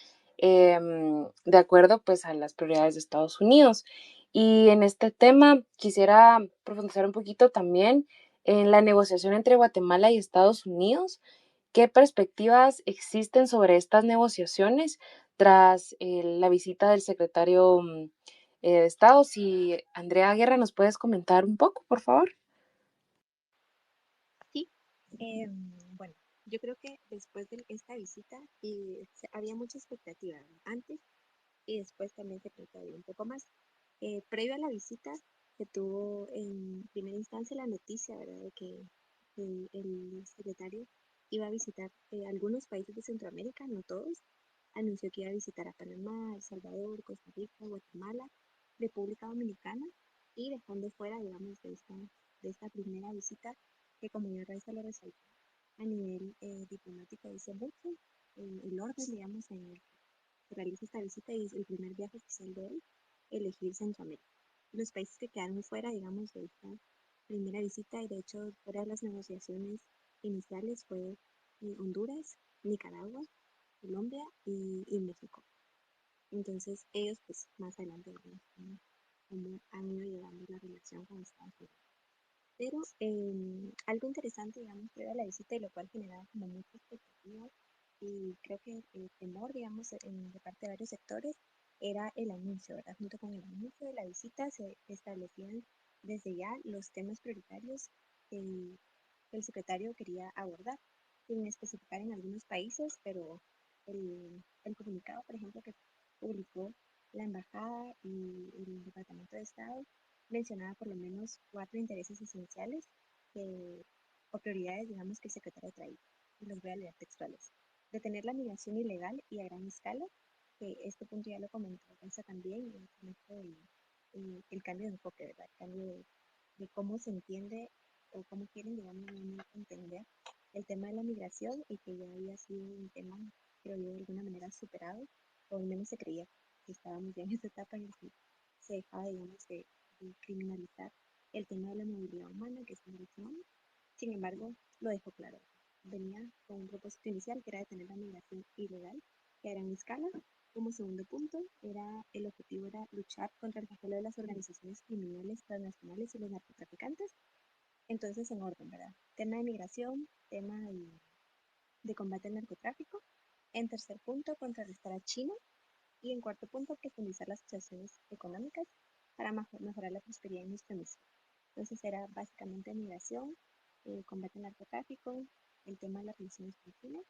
de acuerdo pues a las prioridades de Estados Unidos. Y en este tema quisiera profundizar un poquito también en la negociación entre Guatemala y Estados Unidos. ¿Qué perspectivas existen sobre estas negociaciones tras la visita del secretario de Estado? Si Andrea Guerra nos puedes comentar un poco, por favor. Sí, bueno, yo creo que después de esta visita había mucha expectativa, ¿no? Antes y después también se preparó un poco más. Previo a la visita se tuvo en primera instancia la noticia, ¿verdad?, de que el secretario iba a visitar algunos países de Centroamérica, no todos. Anunció que iba a visitar a Panamá, El Salvador, Costa Rica, Guatemala, República Dominicana y dejando fuera, digamos, de esta primera visita, que como ya Raiza lo resaltó, a nivel diplomático dice mucho, el orden, digamos, en el que realiza esta visita y es el primer viaje oficial de él, elegir Centroamérica. los países que quedaron fuera, digamos, de esta primera visita, y de hecho, fuera de las negociaciones iniciales fue Honduras, Nicaragua, Colombia y México. Entonces, ellos, pues, más adelante, digamos, cómo han ido llevando la relación con Estados Unidos. Pero algo interesante, digamos, que era la visita y lo cual generaba como mucha expectativa y creo que temor, digamos, de parte de varios sectores, era el anuncio, ¿verdad? Junto con el anuncio de la visita se establecían desde ya los temas prioritarios que el secretario quería abordar, sin especificar en algunos países, pero el comunicado, por ejemplo, que publicó la Embajada y el Departamento de Estado mencionaba por lo menos 4 intereses esenciales o prioridades, digamos, que el secretario traía. Y los voy a leer textuales. Detener la migración ilegal y a gran escala, que este punto ya lo comentó Elsa también, y con esto el cambio de enfoque, ¿verdad? El cambio de cómo se entiende o cómo quieren, digamos, entender el tema de la migración y que ya había sido un tema, creo yo, de alguna manera superado, o al menos se creía que estábamos ya en esa etapa en la que se dejaba, digamos, de criminalizar el tema de la movilidad humana, que es un derecho humano. Sin embargo, lo dejó claro. Venía con un propósito inicial que era detener la migración ilegal, que era en escala. Como segundo punto, el objetivo era luchar contra el papel de las organizaciones criminales transnacionales y los narcotraficantes. Entonces, en orden, ¿verdad? Tema de migración, tema de combate al narcotráfico. En tercer punto, contrarrestar a China. Y en cuarto punto, profundizar las asociaciones económicas para mejorar la prosperidad en nuestro hemisferio. Entonces era básicamente migración, combate al narcotráfico, el tema de las relaciones con China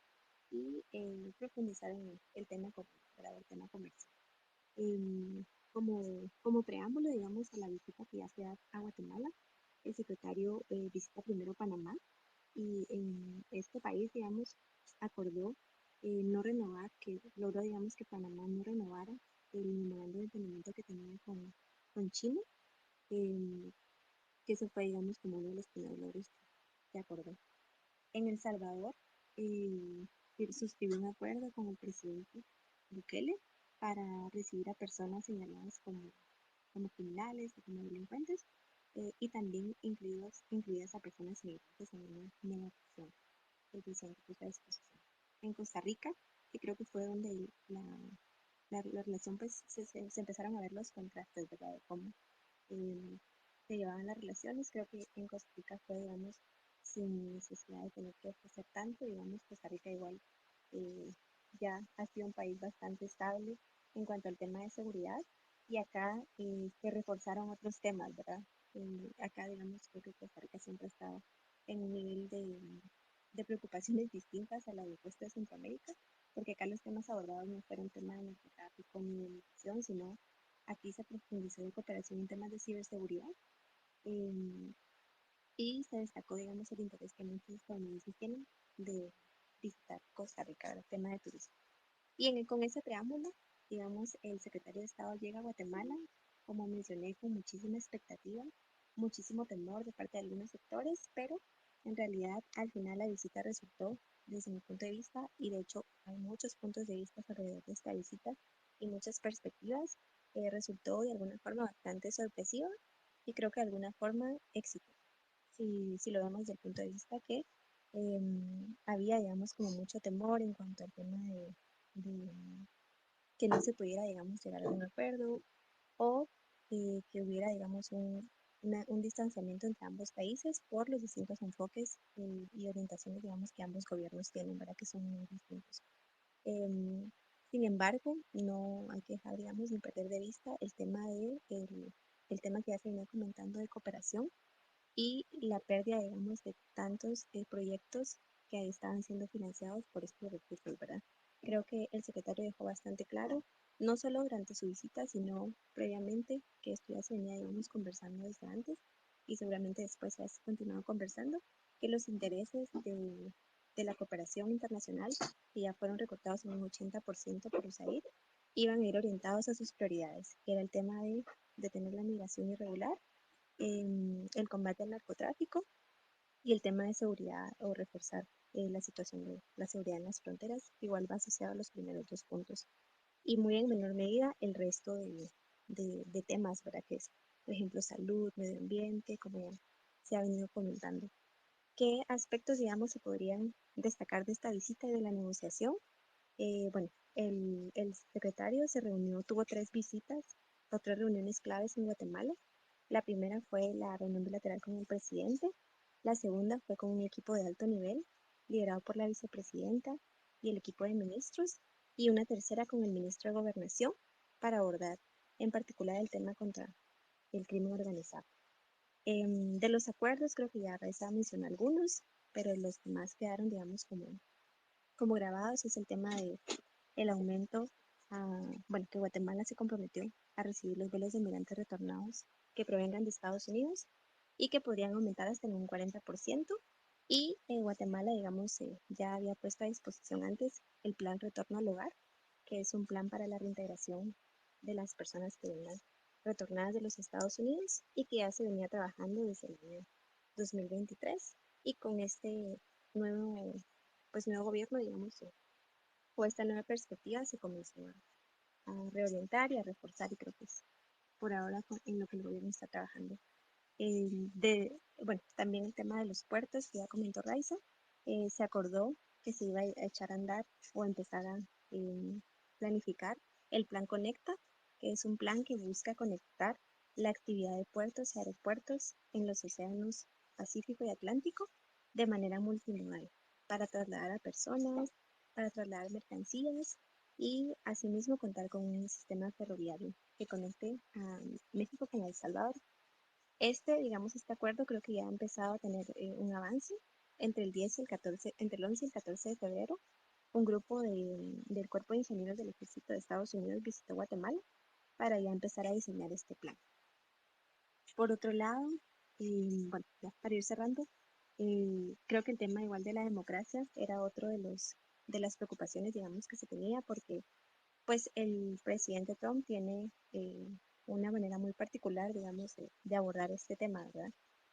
y profundizar en el tema económico, el tema comercial. Como preámbulo, digamos, a la visita que ya se da a Guatemala, el secretario visita primero Panamá y en este país, digamos, acordó no renovar, que logró, digamos, que Panamá no renovara el memorando de entendimiento que tenía con China, eh, que eso fue, digamos, como uno de los primeros logros que acordó. En El Salvador, suscribió un acuerdo con el presidente Bukele para recibir a personas señaladas como criminales o como delincuentes y también incluidas a personas inmigrantes en una negociación el presidente puso a disposición. En Costa Rica, que creo que fue donde la relación, pues se empezaron a ver los contrastes, ¿verdad? De cómo eh, se llevaban las relaciones. Creo que en Costa Rica fue, digamos, sin necesidad de tener que ofrecer tanto, digamos, Costa Rica igual eh, ya ha sido un país bastante estable en cuanto al tema de seguridad y acá se reforzaron otros temas, ¿verdad? Acá, digamos, creo que Costa Rica siempre ha estado en un nivel de preocupaciones distintas a la del resto de Centroamérica, porque acá los temas abordados no fueron tema de narcotráfico ni de migración, sino aquí se profundizó en cooperación en temas de ciberseguridad eh, y se destacó, digamos, el interés que muchos estadounidenses tienen de visitar Costa Rica, el tema de turismo. Y con ese preámbulo, digamos, el secretario de Estado llega a Guatemala, como mencioné, con muchísima expectativa, muchísimo temor de parte de algunos sectores, pero en realidad al final la visita resultó, desde mi punto de vista, y de hecho hay muchos puntos de vista alrededor de esta visita y muchas perspectivas, resultó de alguna forma bastante sorpresiva y creo que de alguna forma exitosa. Si lo vemos desde el punto de vista que había, digamos, como mucho temor en cuanto al tema de que no se pudiera, digamos, llegar a un acuerdo o que hubiera, digamos, un distanciamiento entre ambos países por los distintos enfoques y orientaciones, digamos, que ambos gobiernos tienen, ¿verdad? Que son muy distintos. Em, Sin embargo, no hay que dejar, digamos, ni perder de vista el tema que ya se venía comentando de cooperación y la pérdida, digamos, de tantos proyectos que estaban siendo financiados por estos recursos, ¿verdad? Creo que el secretario dejó bastante claro, no solo durante su visita, sino previamente, que esto ya se venía, digamos, conversando desde antes y seguramente después se ha continuado conversando, que los intereses de la cooperación internacional, que ya fueron recortados en un 80% por USAID, iban a ir orientados a sus prioridades, que era el tema de detener la migración irregular, el combate al narcotráfico y el tema de seguridad o reforzar la situación de la seguridad en las fronteras, igual va asociado a los primeros 2 puntos. Y muy en menor medida el resto de temas, ¿verdad? Que por ejemplo, salud, medio ambiente, como se ha venido comentando. ¿Qué aspectos, digamos, se podrían destacar de esta visita y de la negociación? Bueno, el secretario se reunió, tuvo 3 visitas o 3 reuniones claves en Guatemala. La primera fue la reunión bilateral con el presidente. La segunda fue con un equipo de alto nivel, liderado por la vicepresidenta y el equipo de ministros. Y una tercera con el ministro de Gobernación para abordar en particular el tema contra el crimen organizado. De los acuerdos, creo que ya Raiza mencionó algunos, pero los que más quedaron, digamos, como grabados es el tema de el aumento, bueno, que Guatemala se comprometió a recibir los vuelos de migrantes retornados que provengan de Estados Unidos y que podrían aumentar hasta en un 40%. Y Guatemala, digamos, ya había puesto a disposición antes el plan Retorno al Hogar, que es un plan para la reintegración de las personas que vengan retornadas de los Estados Unidos y que ya se venía trabajando desde el año 2023. Y con este nuevo, pues, nuevo gobierno, digamos, o esta nueva perspectiva se comenzó a reorientar y a reforzar, y creo que es por ahora en lo que el gobierno está trabajando. Bueno, también el tema de los puertos, que ya comentó Raiza, se acordó que se iba a echar a andar o empezar a planificar el plan Conecta, que es un plan que busca conectar la actividad de puertos y aeropuertos en los océanos Pacífico y Atlántico de manera multimodal para trasladar a personas, para trasladar mercancías y asimismo contar con un sistema ferroviario que conecte a México con El Salvador. Digamos, este acuerdo creo que ya ha empezado a tener un avance entre el 10 y el 14, entre el 11 y el 14 de febrero. Un grupo del Cuerpo de Ingenieros del Ejército de Estados Unidos visitó Guatemala para ya empezar a diseñar este plan. Por otro lado, bueno, ya para ir cerrando, creo que el tema igual de la democracia era otro de las preocupaciones, digamos, que se tenía, porque pues el presidente Trump tiene una manera muy particular, digamos, de abordar este tema, ¿verdad?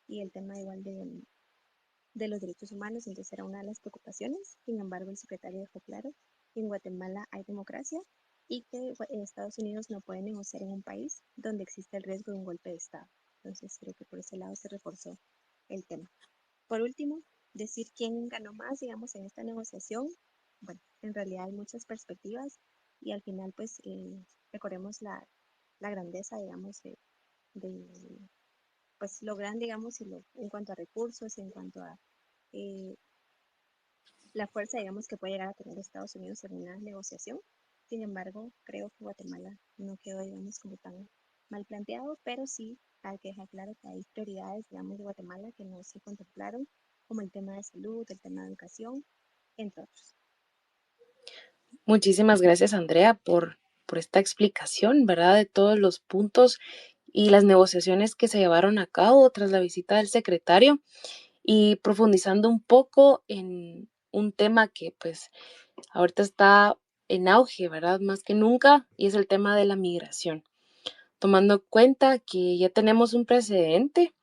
Y el tema igual de los derechos humanos, entonces era una de las preocupaciones. Sin embargo, el secretario dejó claro que en Guatemala hay democracia y que Estados Unidos no puede negociar en un país donde existe el riesgo de un golpe de Estado. Entonces, creo que por ese lado se reforzó el tema. Por último, decir quién ganó más, digamos, en esta negociación. Bueno, en realidad hay muchas perspectivas y al final, pues, recordemos la grandeza, digamos, de, pues, lo grande, digamos, en cuanto a recursos, en cuanto a eh, la fuerza, digamos, que puede llegar a tener Estados Unidos en una negociación. Sin embargo, creo que Guatemala no quedó, digamos, como tan mal planteado, pero sí hay que dejar claro que hay prioridades, digamos, de Guatemala que no se contemplaron, como el tema de salud, el tema de educación, entre otros. Muchísimas gracias, Andrea, por esta explicación, ¿verdad? De todos los puntos y las negociaciones que se llevaron a cabo tras la visita del secretario y profundizando un poco en un tema que pues ahorita está en auge, ¿verdad? Más que nunca, y es el tema de la migración. Tomando en cuenta que ya tenemos un precedente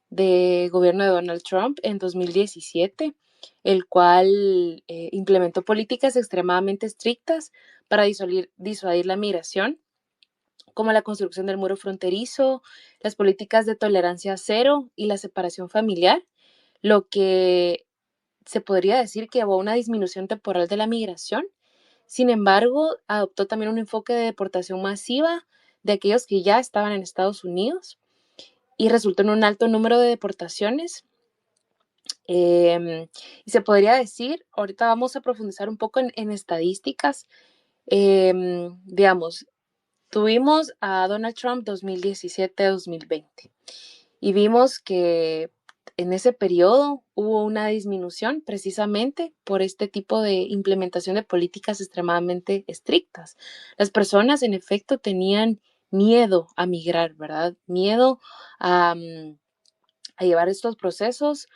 de gobierno de Donald Trump en 2017, el cual implementó políticas extremadamente estrictas para disuadir la migración, como la construcción del muro fronterizo, las políticas de tolerancia cero y la separación familiar, lo que se podría decir que llevó a una disminución temporal de la migración. Sin embargo, adoptó también un enfoque de deportación masiva de aquellos que ya estaban en Estados Unidos y resultó en un alto número de deportaciones. Y se podría decir, ahorita vamos a profundizar un poco en estadísticas. Digamos, tuvimos a Donald Trump 2017-2020 y vimos que en ese periodo hubo una disminución precisamente por este tipo de implementación de políticas extremadamente estrictas. Las personas, en efecto, tenían miedo a migrar, ¿verdad? Miedo a llevar estos procesos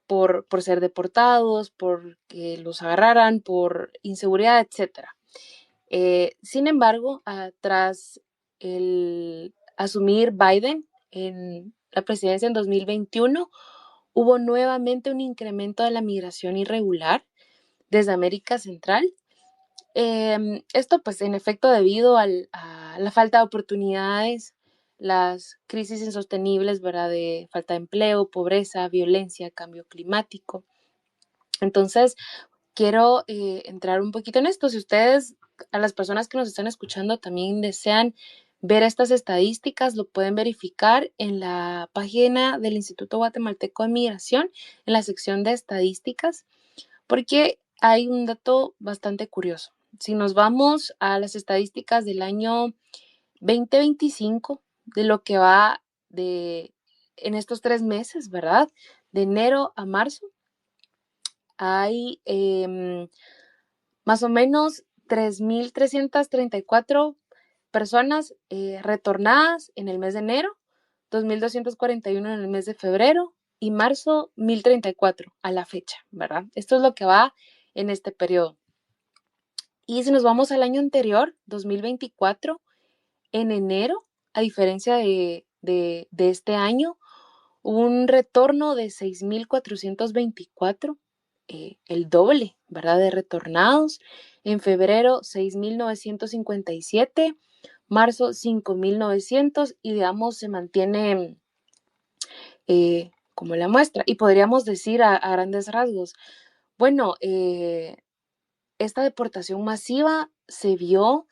por ser deportados, por que los agarraran, por inseguridad, etc. Sin embargo, tras el asumir Biden en la presidencia en 2021, hubo nuevamente un incremento de la migración irregular desde América Central. Esto pues en efecto debido a la falta de oportunidades las crisis insostenibles, ¿verdad? De falta de empleo, pobreza, violencia, cambio climático. Entonces, quiero entrar un poquito en esto. Si ustedes, a las personas que nos están escuchando, también desean ver estas estadísticas, lo pueden verificar en la página del Instituto Guatemalteco de Migración, en la sección de estadísticas, porque hay un dato bastante curioso. Si nos vamos a las estadísticas del año 2025, de lo que va en estos 3 meses, ¿verdad? De enero a marzo, hay más o menos 3.334 personas retornadas en el mes de enero, 2.241 en el mes de febrero y marzo 1.034 a la fecha, ¿verdad? Esto es lo que va en este periodo. Y si nos vamos al año anterior, 2024, en enero, a diferencia de este año, hubo un retorno de 6.424, el doble, ¿verdad? De retornados. En febrero, 6.957, marzo, 5.900 y digamos se mantiene como la muestra. Y podríamos decir a grandes rasgos, bueno, esta deportación masiva se vio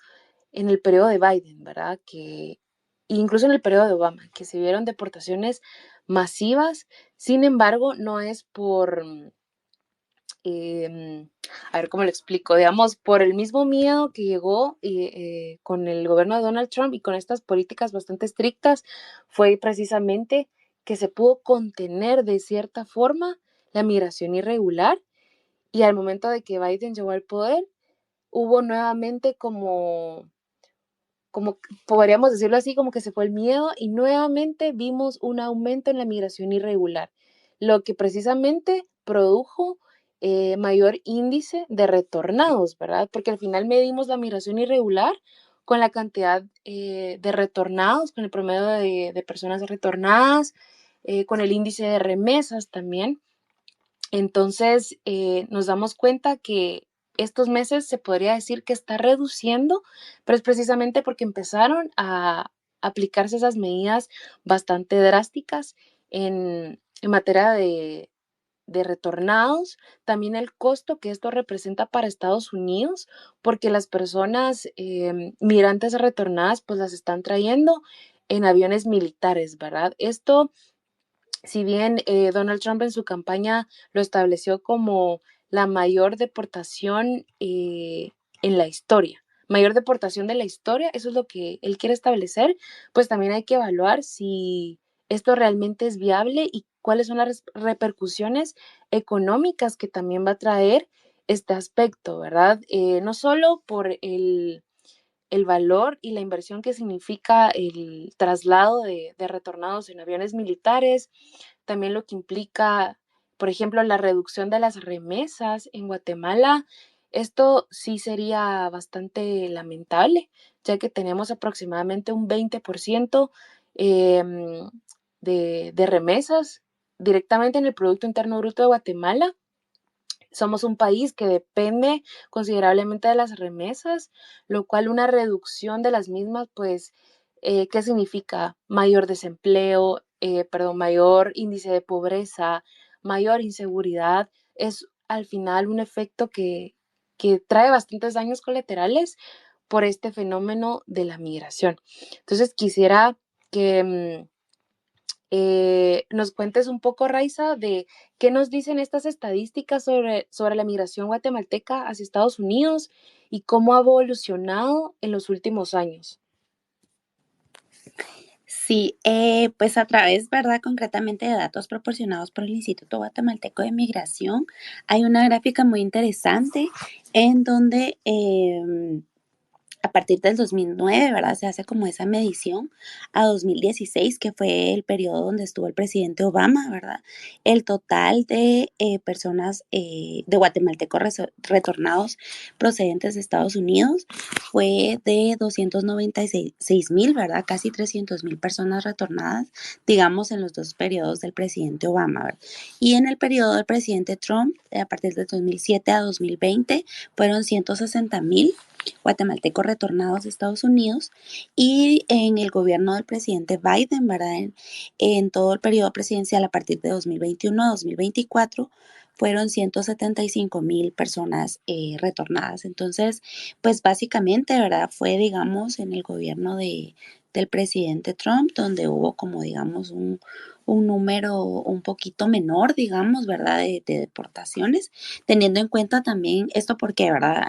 en el periodo de Biden, ¿verdad? Que incluso en el periodo de Obama, que se vieron deportaciones masivas. Sin embargo, no es por, a ver cómo lo explico, digamos, por el mismo miedo que llegó con el gobierno de Donald Trump y con estas políticas bastante estrictas, fue precisamente que se pudo contener de cierta forma la migración irregular, y al momento de que Biden llegó al poder, hubo nuevamente como podríamos decirlo así, como que se fue el miedo y nuevamente vimos un aumento en la migración irregular, lo que precisamente produjo mayor índice de retornados, ¿verdad? Porque al final medimos la migración irregular con la cantidad de retornados, con el promedio de personas retornadas, con el índice de remesas también. Entonces, nos damos cuenta que estos meses se podría decir que está reduciendo, pero es precisamente porque empezaron a aplicarse esas medidas bastante drásticas en materia de retornados, también el costo que esto representa para Estados Unidos, porque las personas migrantes retornadas pues las están trayendo en aviones militares, ¿verdad? Esto, si bien Donald Trump en su campaña lo estableció como la mayor deportación en la historia, mayor deportación de la historia, eso es lo que él quiere establecer, pues también hay que evaluar si esto realmente es viable y cuáles son las repercusiones económicas que también va a traer este aspecto, ¿verdad? No solo por el valor y la inversión que significa el traslado de retornados en aviones militares, también lo que implica, por ejemplo, la reducción de las remesas en Guatemala. Esto sí sería bastante lamentable, ya que tenemos aproximadamente un 20% de remesas directamente en el Producto Interno Bruto de Guatemala. Somos un país que depende considerablemente de las remesas, lo cual una reducción de las mismas, pues, ¿qué significa? Mayor desempleo, mayor índice de pobreza, mayor inseguridad. Es al final un efecto que trae bastantes daños colaterales por este fenómeno de la migración. Entonces, quisiera que nos cuentes un poco, Raiza, de qué nos dicen estas estadísticas sobre la migración guatemalteca hacia Estados Unidos y cómo ha evolucionado en los últimos años. Sí, pues a través, ¿verdad? Concretamente de datos proporcionados por el Instituto Guatemalteco de Migración, hay una gráfica muy interesante en donde a partir del 2009, ¿verdad? Se hace como esa medición a 2016, que fue el periodo donde estuvo el presidente Obama, ¿verdad? El total de personas de guatemaltecos retornados procedentes de Estados Unidos fue de 296,000, ¿verdad? Casi 300,000 personas retornadas, digamos, en los dos periodos del presidente Obama, ¿verdad? Y en el periodo del presidente Trump, a partir del 2007 a 2020, fueron 160,000 guatemaltecos retornados a Estados Unidos, y en el gobierno del presidente Biden, ¿verdad? En todo el periodo presidencial a partir de 2021 a 2024 fueron 175,000 personas retornadas. Entonces, pues básicamente, ¿verdad? Fue, digamos, en el gobierno del presidente Trump, donde hubo como, digamos, un número un poquito menor, digamos, ¿verdad? De deportaciones, teniendo en cuenta también esto porque, ¿verdad?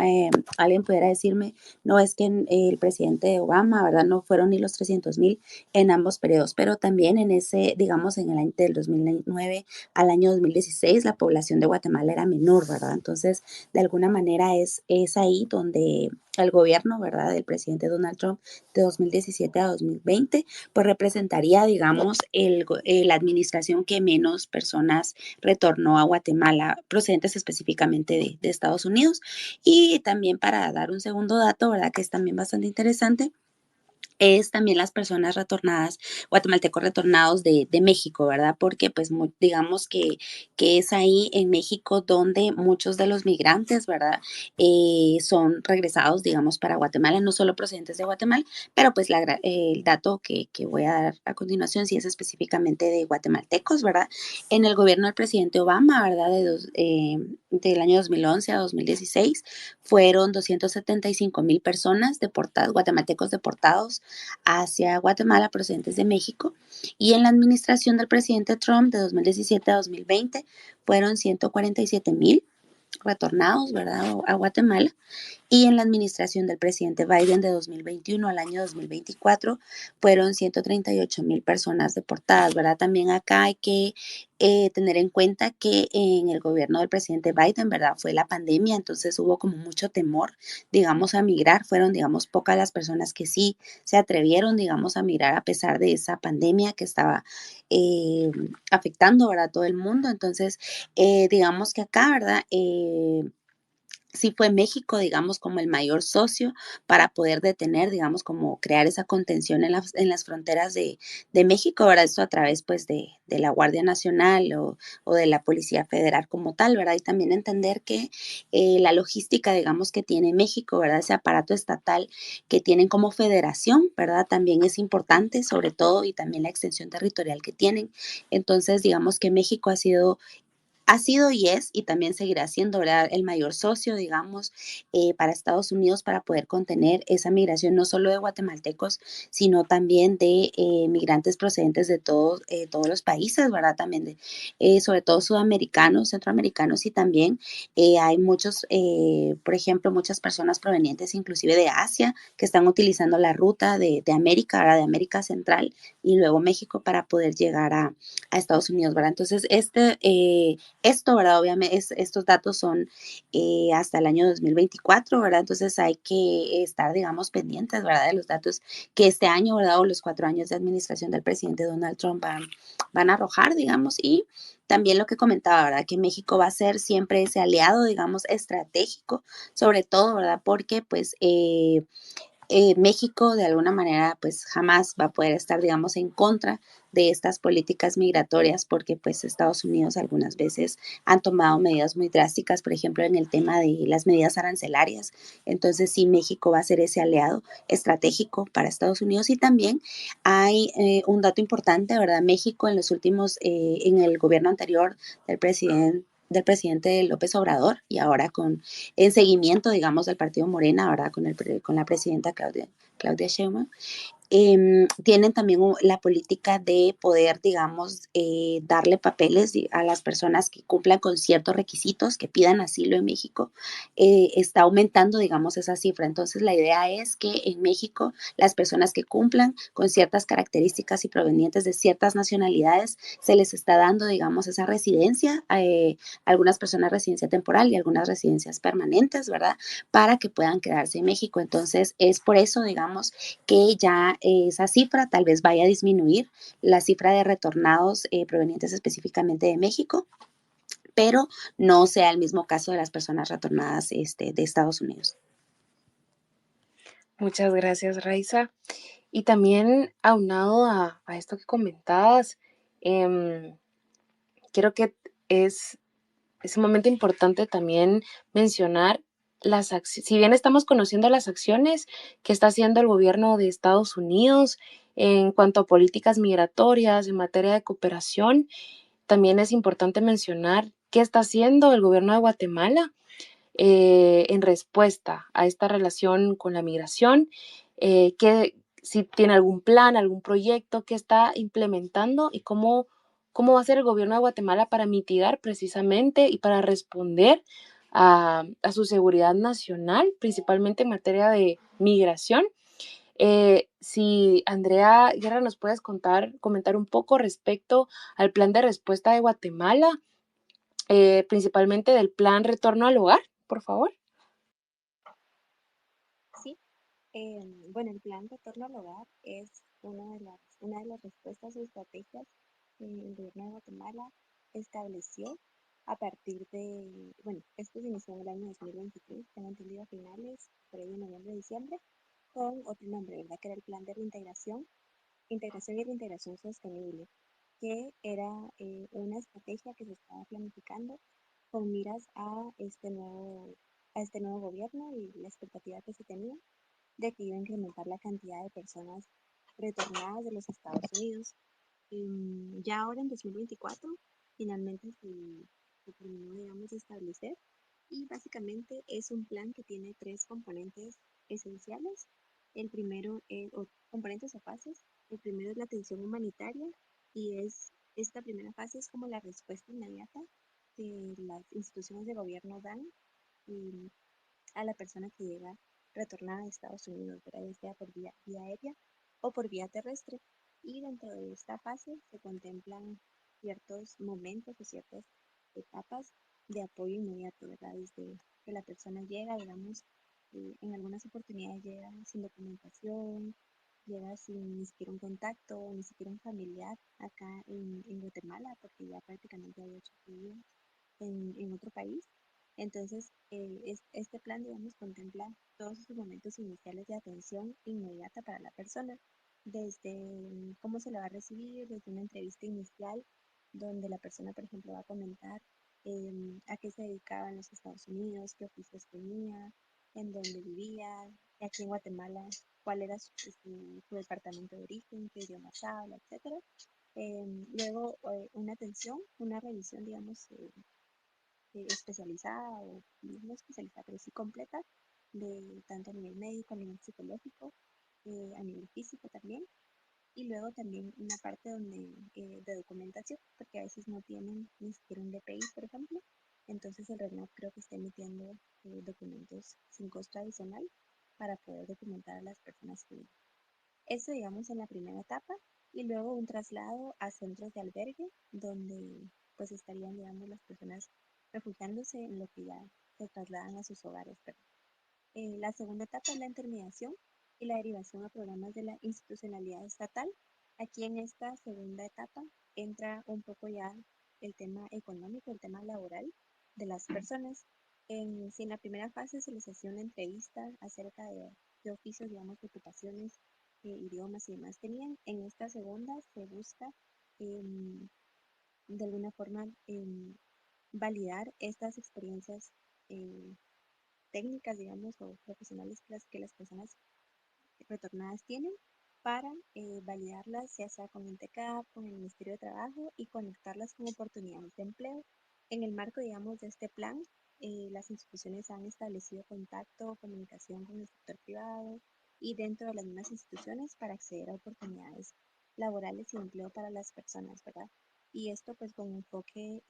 Alguien pudiera decirme, no es que el presidente Obama, ¿verdad? No fueron ni los 300,000 en ambos periodos, pero también en ese, digamos, en el año del 2009 al año 2016, la población de Guatemala era menor, ¿verdad? Entonces, de alguna manera es ahí donde el gobierno, ¿verdad? Del presidente Donald Trump de 2017 a 2020, pues representaría, digamos, la administración que menos personas retornó a Guatemala, procedentes específicamente de Estados Unidos. Y también para dar un segundo dato, ¿verdad? Que es también bastante interesante, es también las personas retornadas, guatemaltecos retornados de México, ¿verdad? Porque pues digamos que es ahí en México donde muchos de los migrantes, ¿verdad? Son regresados, digamos, para Guatemala, no solo procedentes de Guatemala, pero pues el dato que voy a dar a continuación sí es específicamente de guatemaltecos, ¿verdad? En el gobierno del presidente Obama, ¿verdad? Del año 2011 a 2016, fueron 275,000 personas deportadas, guatemaltecos deportados hacia Guatemala procedentes de México, y en la administración del presidente Trump de 2017 a 2020 fueron 147,000 retornados, ¿verdad? A Guatemala, y en la administración del presidente Biden de 2021 al año 2024 fueron 138,000 personas deportadas, ¿verdad? También acá hay que tener en cuenta que en el gobierno del presidente Biden, ¿verdad? Fue la pandemia, entonces hubo como mucho temor, digamos, a migrar. Fueron, digamos, pocas las personas que sí se atrevieron, digamos, a migrar a pesar de esa pandemia que estaba afectando, ¿verdad? A todo el mundo. Entonces, digamos que acá, ¿verdad? Sí fue México, digamos, como el mayor socio para poder detener, digamos, como crear esa contención en las fronteras de México, ¿verdad? Esto a través, pues, de la Guardia Nacional o de la Policía Federal como tal, ¿verdad? Y también entender que la logística, digamos, que tiene México, ¿verdad? Ese aparato estatal que tienen como federación, ¿verdad? También es importante, sobre todo, y también la extensión territorial que tienen. Entonces, digamos que México ha sido y es, y también seguirá siendo, ¿verdad? El mayor socio, digamos, para Estados Unidos para poder contener esa migración, no solo de guatemaltecos, sino también de migrantes procedentes de todos los países, ¿verdad? También sobre todo sudamericanos, centroamericanos, y también hay muchos, por ejemplo, muchas personas provenientes inclusive de Asia que están utilizando la ruta de América, ¿verdad? De América Central y luego México para poder llegar a Estados Unidos, ¿verdad? Entonces, esto, ¿verdad? Obviamente, estos datos son hasta el año 2024, ¿verdad? Entonces hay que estar, digamos, pendientes, ¿verdad? De los datos que este año, ¿verdad? O los 4 años de administración del presidente Donald Trump van a arrojar, digamos, y también lo que comentaba, ¿verdad? Que México va a ser siempre ese aliado, digamos, estratégico, sobre todo, ¿verdad? Porque, pues, México de alguna manera pues jamás va a poder estar, digamos, en contra de estas políticas migratorias porque pues Estados Unidos algunas veces han tomado medidas muy drásticas, por ejemplo, en el tema de las medidas arancelarias. Entonces sí, México va a ser ese aliado estratégico para Estados Unidos. Y también hay un dato importante, ¿verdad? México en los últimos, en el gobierno anterior del presidente López Obrador y ahora en seguimiento, digamos, del partido Morena, ¿verdad? Con la presidenta Claudia Sheinbaum, tienen también la política de poder, digamos, darle papeles a las personas que cumplan con ciertos requisitos, que pidan asilo en México. Está aumentando, digamos, esa cifra. Entonces, la idea es que en México las personas que cumplan con ciertas características y provenientes de ciertas nacionalidades, se les está dando, digamos, esa residencia, algunas personas residencia temporal y algunas residencias permanentes, ¿verdad? Para que puedan quedarse en México. Entonces, es por eso, digamos, que ya esa cifra tal vez vaya a disminuir, la cifra de retornados provenientes específicamente de México, pero no sea el mismo caso de las personas retornadas de Estados Unidos. Muchas gracias, Raiza. Y también aunado a esto que comentabas, creo que es un momento importante también mencionar si bien estamos conociendo las acciones que está haciendo el gobierno de Estados Unidos en cuanto a políticas migratorias, en materia de cooperación, también es importante mencionar qué está haciendo el gobierno de Guatemala en respuesta a esta relación con la migración, que si tiene algún plan, algún proyecto que está implementando y cómo va a ser el gobierno de Guatemala para mitigar precisamente y para responder a su seguridad nacional, principalmente en materia de migración. Si Andrea Guerra nos puedes comentar un poco respecto al plan de respuesta de Guatemala, principalmente del plan Retorno al Hogar, por favor. Sí, bueno, el plan Retorno al Hogar es una de las respuestas o estrategias que el gobierno de Guatemala estableció a partir de, bueno, esto se inició en el año 2023, tengo entendido a finales, por ahí de noviembre, diciembre, con otro nombre, ¿verdad? Que era el plan de integración y reintegración sostenible, que era una estrategia que se estaba planificando con miras a este nuevo gobierno y la expectativa que se tenía de que iba a incrementar la cantidad de personas retornadas de los Estados Unidos. Ya ahora en 2024, finalmente se terminó, digamos, de establecer y básicamente es un plan que tiene tres componentes esenciales. El primero, o componentes o fases. El primero es la atención humanitaria y esta primera fase es como la respuesta inmediata que las instituciones de gobierno dan y a la persona que llega retornada a Estados Unidos, ¿verdad? Ya sea por vía aérea o por vía terrestre. Y dentro de esta fase se contemplan ciertos momentos o ciertas etapas de apoyo inmediato, ¿verdad? Desde que la persona llega, digamos, en algunas oportunidades llega sin documentación, llega sin ni siquiera un contacto, ni siquiera un familiar acá en Guatemala, porque ya prácticamente había hecho su vida en otro país. Entonces, este plan, digamos, contempla todos esos momentos iniciales de atención inmediata para la persona, desde cómo se le va a recibir, desde una entrevista inicial, donde la persona, por ejemplo, va a comentar a qué se dedicaba en los Estados Unidos, qué oficios tenía, en dónde vivía, aquí en Guatemala, cuál era su departamento de origen, qué idiomas habla, etcétera. Luego, una atención, una revisión, digamos, especializada o no especializada, pero sí completa, de tanto a nivel médico, a nivel psicológico, a nivel físico también. Y luego también una parte de documentación, porque a veces no tienen ni siquiera un DPI, por ejemplo. Entonces el RENAP creo que está emitiendo documentos sin costo adicional para poder documentar a las personas que vienen. Eso, digamos, en la primera etapa. Y luego un traslado a centros de albergue, donde pues estarían, digamos, las personas refugiándose en lo que ya se trasladan a sus hogares. La segunda etapa es la intermediación y la derivación a programas de la institucionalidad estatal. Aquí en esta segunda etapa entra un poco ya el tema económico, el tema laboral de las personas. Si en la primera fase se les hacía una entrevista acerca de qué oficios, digamos, de ocupaciones, idiomas y demás tenían, en esta segunda se busca em, de alguna forma validar estas experiencias eh, técnicas, digamos, o profesionales que las personas retornadas tienen para validarlas, ya sea con INTECAP, con el Ministerio de Trabajo y conectarlas con oportunidades de empleo. En el marco, digamos, de este plan, las instituciones han establecido contacto o comunicación con el sector privado y dentro de las mismas instituciones para acceder a oportunidades laborales y empleo para las personas, ¿verdad? Y esto pues con un enfoque,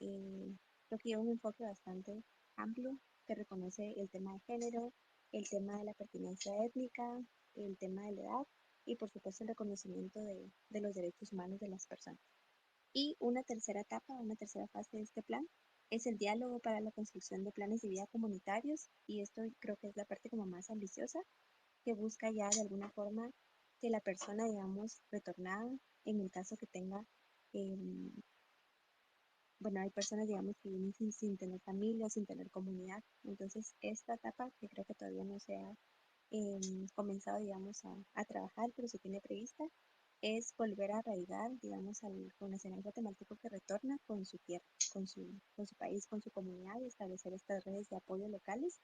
creo que lleva un enfoque bastante amplio que reconoce el tema de género, el tema de la pertinencia étnica, el tema de la edad y por supuesto el reconocimiento de los derechos humanos de las personas. Y una tercera etapa, una tercera fase de este plan es el diálogo para la construcción de planes de vida comunitarios y esto creo que es la parte como más ambiciosa que busca ya de alguna forma que la persona, digamos, retornada, en el caso que tenga, eh, bueno, hay personas, digamos, que vienen sin tener familia, sin tener comunidad. Entonces, esta etapa, que creo que todavía no se ha comenzado, digamos, a trabajar, pero se tiene prevista, es volver a arraigar, digamos, al connacional guatemalteco que retorna con su tierra, con su país, con su comunidad y establecer estas redes de apoyo locales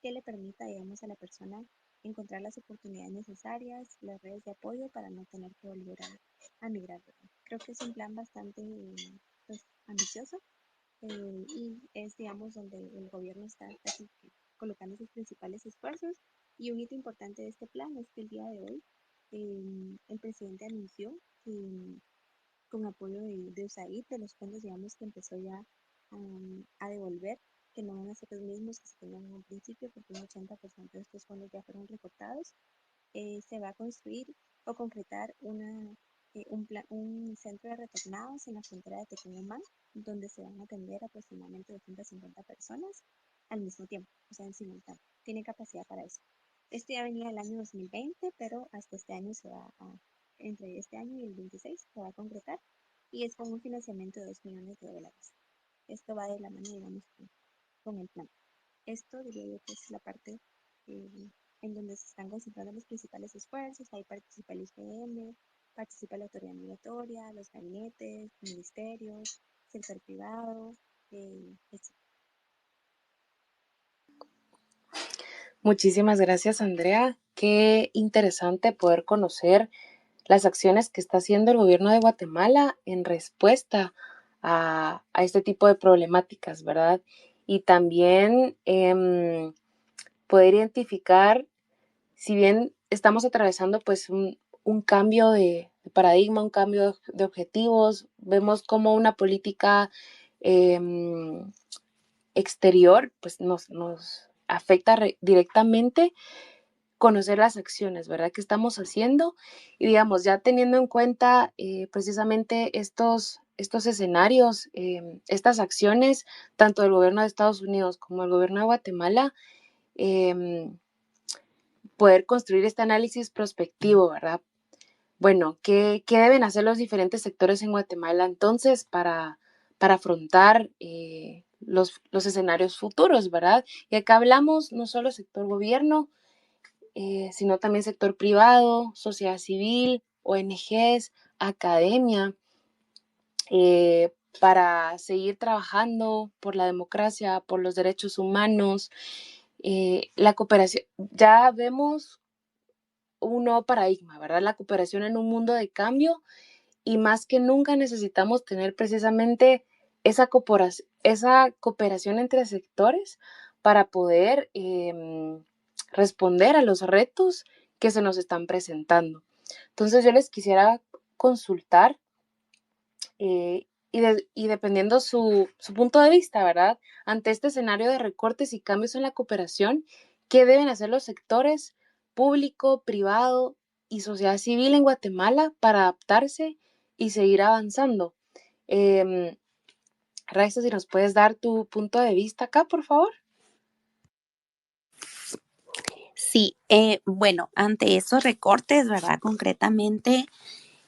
que le permita, digamos, a la persona encontrar las oportunidades necesarias, las redes de apoyo para no tener que volver a migrar, ¿verdad? Creo que es un plan bastante pues, ambicioso y es, digamos, donde el gobierno está casi que colocando sus principales esfuerzos. Y un hito importante de este plan es que el día de hoy el presidente anunció que con apoyo de USAID, de los fondos, digamos, que empezó ya a devolver, que no van a ser los mismos que se tenían en un principio, porque un 80% de estos fondos ya fueron recortados, se va a construir o concretar un centro de retornados en la frontera de Tecumumán, donde se van a atender aproximadamente 250 personas al mismo tiempo, o sea, en simultáneo. Tiene capacidad para eso. Esto ya venía el año 2020, pero hasta este año entre este año y el 26 se va a concretar y es con un financiamiento de $2 millones. Esto va de la mano, digamos, con el plan. Esto diría yo que es la parte en donde se están concentrando los principales esfuerzos. Ahí participa el IGM, participa la autoridad migratoria, los gabinetes, ministerios, sector privado, etc. Muchísimas gracias, Andrea. Qué interesante poder conocer las acciones que está haciendo el gobierno de Guatemala en respuesta a este tipo de problemáticas, ¿verdad? Y también poder identificar, si bien estamos atravesando pues un cambio de paradigma, un cambio de objetivos, vemos como una política exterior pues nos afecta directamente conocer las acciones, ¿verdad? Que estamos haciendo y digamos, ya teniendo en cuenta precisamente estos escenarios, estas acciones, tanto del gobierno de Estados Unidos como del gobierno de Guatemala, poder construir este análisis prospectivo, ¿verdad? Bueno, ¿qué deben hacer los diferentes sectores en Guatemala entonces para afrontar los escenarios futuros, ¿verdad? Y acá hablamos no solo sector gobierno, sino también sector privado, sociedad civil, ONGs, academia, para seguir trabajando por la democracia, por los derechos humanos, la cooperación. Ya vemos un nuevo paradigma, ¿verdad? La cooperación en un mundo de cambio y más que nunca necesitamos tener precisamente esa cooperación entre sectores para poder responder a los retos que se nos están presentando. Entonces yo les quisiera consultar y dependiendo su punto de vista, ¿verdad? Ante este escenario de recortes y cambios en la cooperación, ¿qué deben hacer los sectores público, privado y sociedad civil en Guatemala para adaptarse y seguir avanzando? Raiza, si nos puedes dar tu punto de vista acá, por favor. Sí, bueno, ante esos recortes, ¿verdad? Concretamente,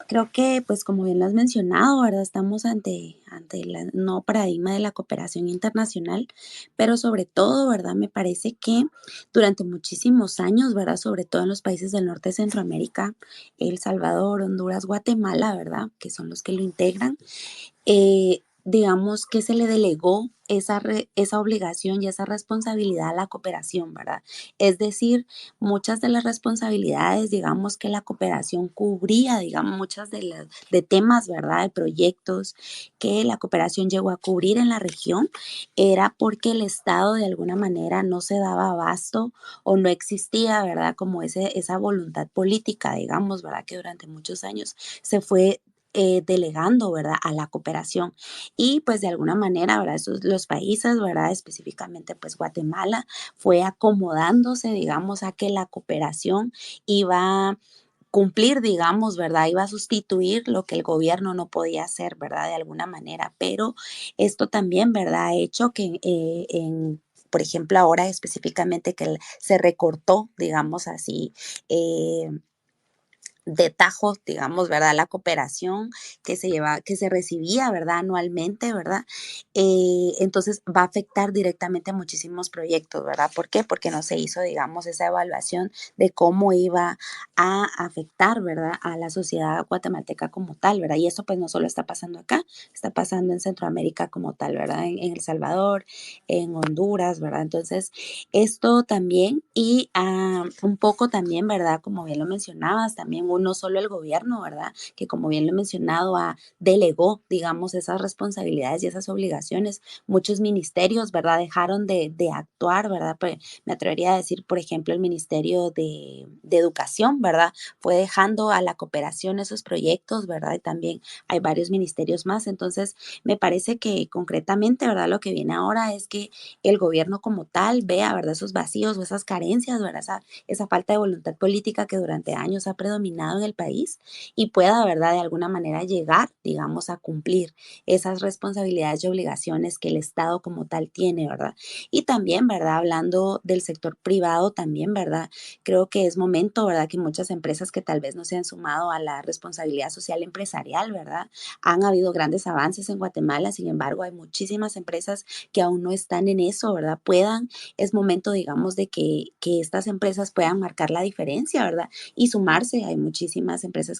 creo que, pues como bien lo has mencionado, ¿verdad? Estamos ante el nuevo paradigma de la cooperación internacional, pero sobre todo, ¿verdad? Me parece que durante muchísimos años, ¿verdad? Sobre todo en los países del norte de Centroamérica, El Salvador, Honduras, Guatemala, ¿verdad? Que son los que lo integran, digamos que se le delegó esa obligación y esa responsabilidad a la cooperación, ¿verdad? Es decir, muchas de las responsabilidades, digamos que la cooperación cubría, digamos, muchas de temas, ¿verdad? De proyectos que la cooperación llegó a cubrir en la región, era porque el Estado de alguna manera no se daba abasto o no existía, ¿verdad? Como esa voluntad política, digamos, ¿verdad? Que durante muchos años se fue delegando, ¿verdad? A la cooperación. Y pues de alguna manera, ¿verdad? Los países, ¿verdad? Específicamente pues Guatemala fue acomodándose, digamos, a que la cooperación iba a cumplir, digamos, ¿verdad? Iba a sustituir lo que el gobierno no podía hacer, ¿verdad? De alguna manera. Pero esto también, ¿verdad? Ha hecho que por ejemplo, ahora específicamente que se recortó, digamos así, de tajo, digamos, ¿verdad? La cooperación que se recibía, ¿verdad? Anualmente, ¿verdad? Entonces va a afectar directamente a muchísimos proyectos, ¿verdad? ¿Por qué? Porque no se hizo, digamos, esa evaluación de cómo iba a afectar, ¿verdad? A la sociedad guatemalteca como tal, ¿verdad? Y eso pues no solo está pasando acá, está pasando en Centroamérica como tal, ¿verdad? En El Salvador, en Honduras, ¿verdad? Entonces, esto también y un poco también, ¿verdad? Como bien lo mencionabas, también no solo el gobierno, ¿verdad? Que como bien lo he mencionado, delegó, digamos, esas responsabilidades y esas obligaciones. Muchos ministerios, ¿verdad? Dejaron de actuar, ¿verdad? Pues, me atrevería a decir, por ejemplo, el Ministerio de Educación, ¿verdad? Fue dejando a la cooperación esos proyectos, ¿verdad? Y también hay varios ministerios más. Entonces, me parece que concretamente, ¿verdad? Lo que viene ahora es que el gobierno como tal vea, ¿verdad? Esos vacíos o esas carencias, ¿verdad? Esa falta de voluntad política que durante años ha predominado en el país y pueda, ¿verdad? De alguna manera llegar, digamos, a cumplir esas responsabilidades y obligaciones que el Estado como tal tiene, ¿verdad? Y también, ¿verdad? Hablando del sector privado también, ¿verdad? Creo que es momento, ¿verdad? Que muchas empresas que tal vez no se han sumado a la responsabilidad social empresarial, ¿verdad? Han habido grandes avances en Guatemala, sin embargo, hay muchísimas empresas que aún no están en eso, ¿verdad? Es momento, digamos, de que estas empresas puedan marcar la diferencia, ¿verdad? Y sumarse. Hay muchísimas empresas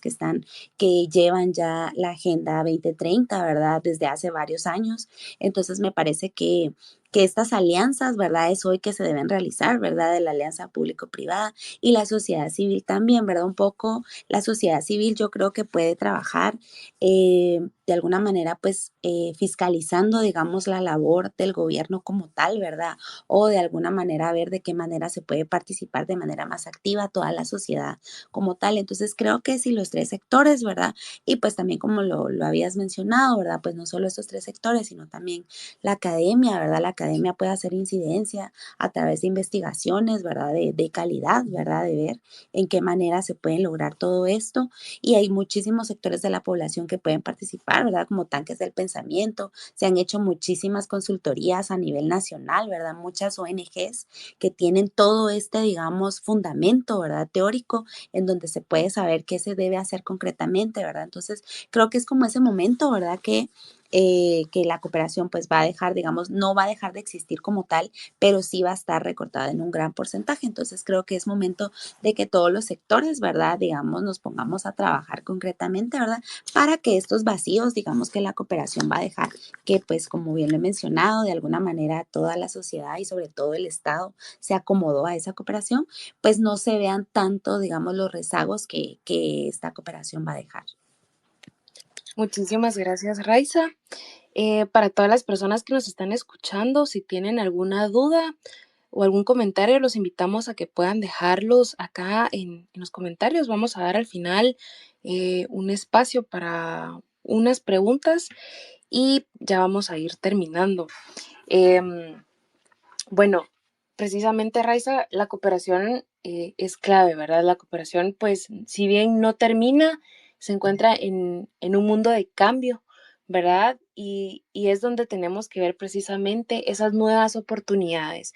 que llevan ya la Agenda 2030, ¿verdad? Desde hace varios años. Entonces, me parece que estas alianzas, ¿verdad? Es hoy que se deben realizar, ¿verdad? De la alianza público-privada y la sociedad civil también, ¿verdad? Un poco la sociedad civil yo creo que puede trabajar de alguna manera, pues, fiscalizando, digamos, la labor del gobierno como tal, ¿verdad? O de alguna manera ver de qué manera se puede participar de manera más activa toda la sociedad como tal. Entonces, creo que si los tres sectores, ¿verdad? Y pues también como lo habías mencionado, ¿verdad? Pues no solo estos tres sectores, sino también la academia, ¿verdad? La academia puede hacer incidencia a través de investigaciones, ¿verdad? De calidad, ¿verdad? De ver en qué manera se pueden lograr todo esto. Y hay muchísimos sectores de la población que pueden participar, ¿verdad? Como tanques del pensamiento. Se han hecho muchísimas consultorías a nivel nacional, ¿verdad? Muchas ONGs que tienen todo este, digamos, fundamento, ¿verdad? Teórico, en donde se puede saber qué se debe hacer concretamente, ¿verdad? Entonces, creo que es como ese momento, ¿verdad? Que la cooperación pues va a dejar, digamos, no va a dejar de existir como tal, pero sí va a estar recortada en un gran porcentaje. Entonces creo que es momento de que todos los sectores, ¿verdad? Digamos, nos pongamos a trabajar concretamente, ¿verdad? Para que estos vacíos, digamos, que la cooperación va a dejar, que pues como bien lo he mencionado, de alguna manera toda la sociedad y sobre todo el Estado se acomodó a esa cooperación, pues no se vean tanto, digamos, los rezagos que esta cooperación va a dejar. Muchísimas gracias, Raiza. Para todas las personas que nos están escuchando, si tienen alguna duda o algún comentario, los invitamos a que puedan dejarlos acá en los comentarios. Vamos a dar al final un espacio para unas preguntas y ya vamos a ir terminando. Bueno, precisamente, Raiza, la cooperación es clave, ¿verdad? La cooperación, pues, si bien no termina, se encuentra en un mundo de cambio, ¿verdad? Y es donde tenemos que ver precisamente esas nuevas oportunidades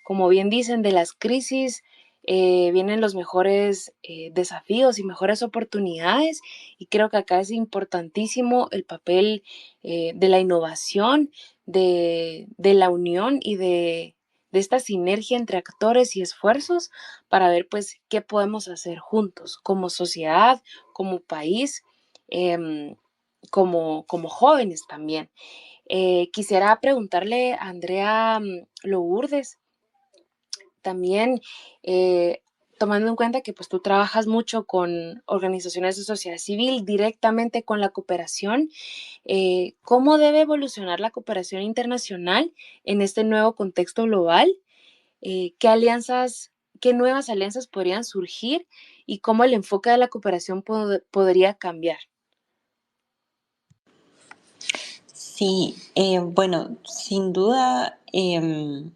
como bien dicen, de las crisis. Vienen los mejores desafíos y mejores oportunidades y creo que acá es importantísimo el papel de la innovación, de la unión y de esta sinergia entre actores y esfuerzos para ver pues qué podemos hacer juntos como sociedad, como país, eh, como jóvenes también. Quisiera preguntarle a Andrea Lourdes también, tomando en cuenta que pues tú trabajas mucho con organizaciones de sociedad civil, directamente con la cooperación, ¿cómo debe evolucionar la cooperación internacional en este nuevo contexto global? ¿Qué nuevas alianzas podrían surgir y cómo el enfoque de la cooperación podría cambiar? Sí, bueno, sin duda, en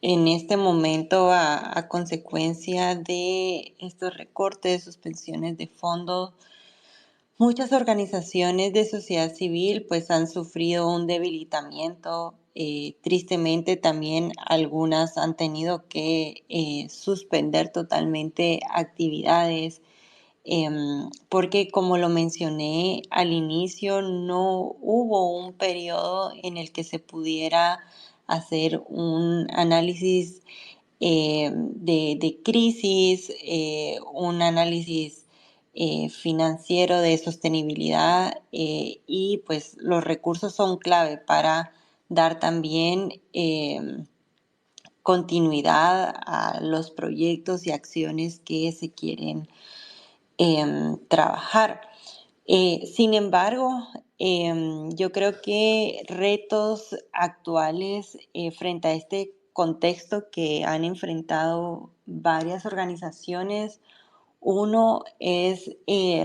este momento, a consecuencia de estos recortes, suspensiones de fondos, muchas organizaciones de sociedad civil pues han sufrido un debilitamiento. Tristemente también algunas han tenido que suspender totalmente actividades. porque como lo mencioné al inicio, no hubo un periodo en el que se pudiera hacer un análisis de crisis, un análisis financiero de sostenibilidad, y pues los recursos son clave para dar también continuidad a los proyectos y acciones que se quieren trabajar. Sin embargo, yo creo que retos actuales frente a este contexto que han enfrentado varias organizaciones, uno es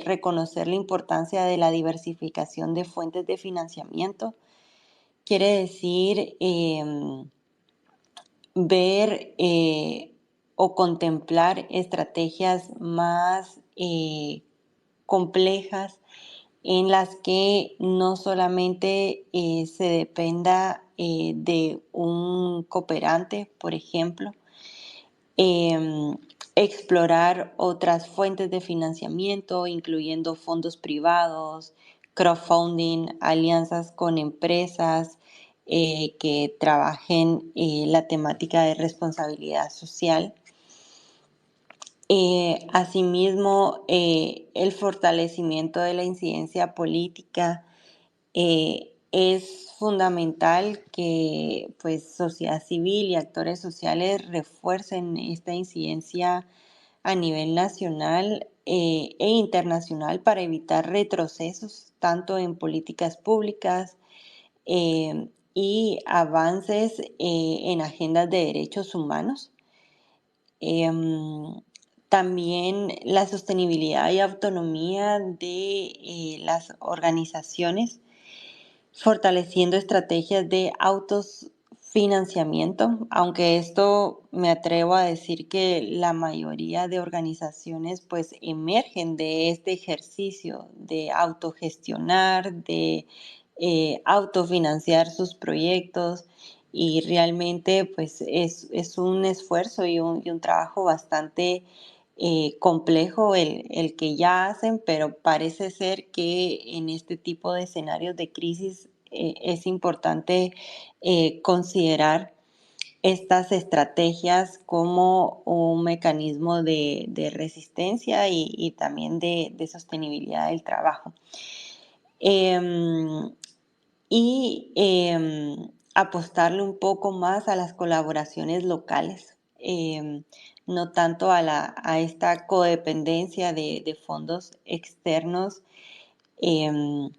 reconocer la importancia de la diversificación de fuentes de financiamiento. Quiere decir ver o contemplar estrategias más complejas en las que no solamente se dependa de un cooperante, por ejemplo, eh, explorar otras fuentes de financiamiento, incluyendo fondos privados, crowdfunding, alianzas con empresas que trabajen la temática de responsabilidad social. Asimismo, el fortalecimiento de la incidencia política. Es fundamental que pues, sociedad civil y actores sociales refuercen esta incidencia a nivel nacional e internacional para evitar retrocesos tanto en políticas públicas y avances en agendas de derechos humanos. También la sostenibilidad y autonomía de las organizaciones, fortaleciendo estrategias de autofinanciamiento, aunque esto me atrevo a decir que la mayoría de organizaciones pues emergen de este ejercicio de autogestionar, de autofinanciar sus proyectos, y realmente pues es un esfuerzo y un trabajo bastante complejo el que ya hacen, pero parece ser que en este tipo de escenarios de crisis es importante considerar estas estrategias como un mecanismo de resistencia y también de sostenibilidad del trabajo. Em, y apostarle un poco más a las colaboraciones locales, no tanto a esta codependencia de fondos externos. em,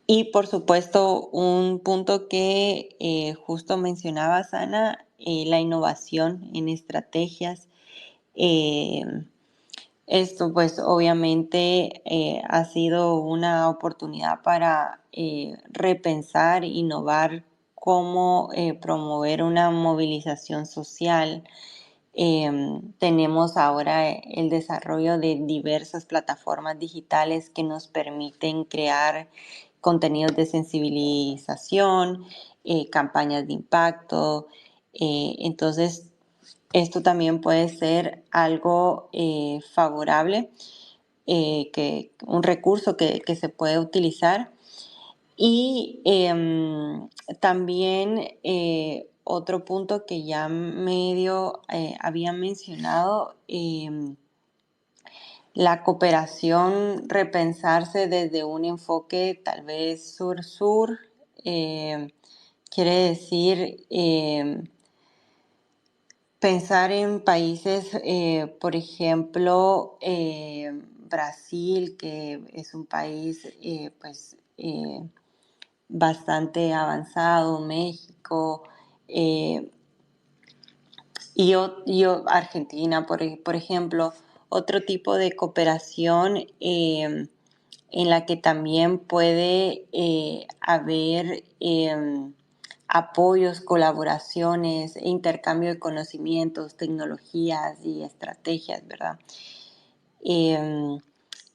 y por supuesto, un punto que justo mencionaba Ana, la innovación en estrategias. em, Esto pues obviamente ha sido una oportunidad para repensar, innovar cómo promover una movilización social. Tenemos ahora el desarrollo de diversas plataformas digitales que nos permiten crear contenidos de sensibilización, campañas de impacto. Entonces, esto también puede ser algo favorable, un recurso que se puede utilizar. Y también otro punto que ya medio había mencionado, la cooperación, repensarse desde un enfoque tal vez sur-sur, quiere decir pensar en países, por ejemplo, Brasil, que es un país pues, bastante avanzado, México, eh, Argentina, por ejemplo, otro tipo de cooperación en la que también puede haber apoyos, colaboraciones, intercambio de conocimientos, tecnologías y estrategias, ¿verdad?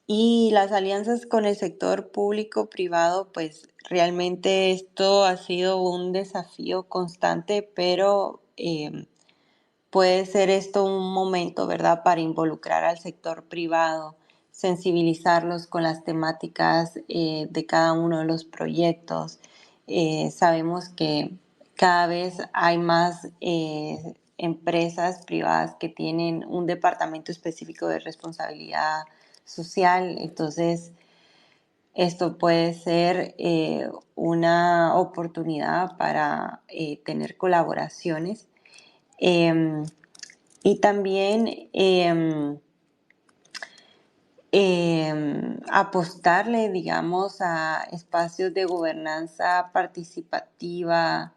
Y las alianzas con el sector público-privado, pues realmente esto ha sido un desafío constante, pero puede ser esto un momento, ¿verdad?, para involucrar al sector privado, sensibilizarlos con las temáticas de cada uno de los proyectos. Sabemos que cada vez hay más empresas privadas que tienen un departamento específico de responsabilidad social, entonces esto puede ser una oportunidad para tener colaboraciones. Y también apostarle, digamos, a espacios de gobernanza participativa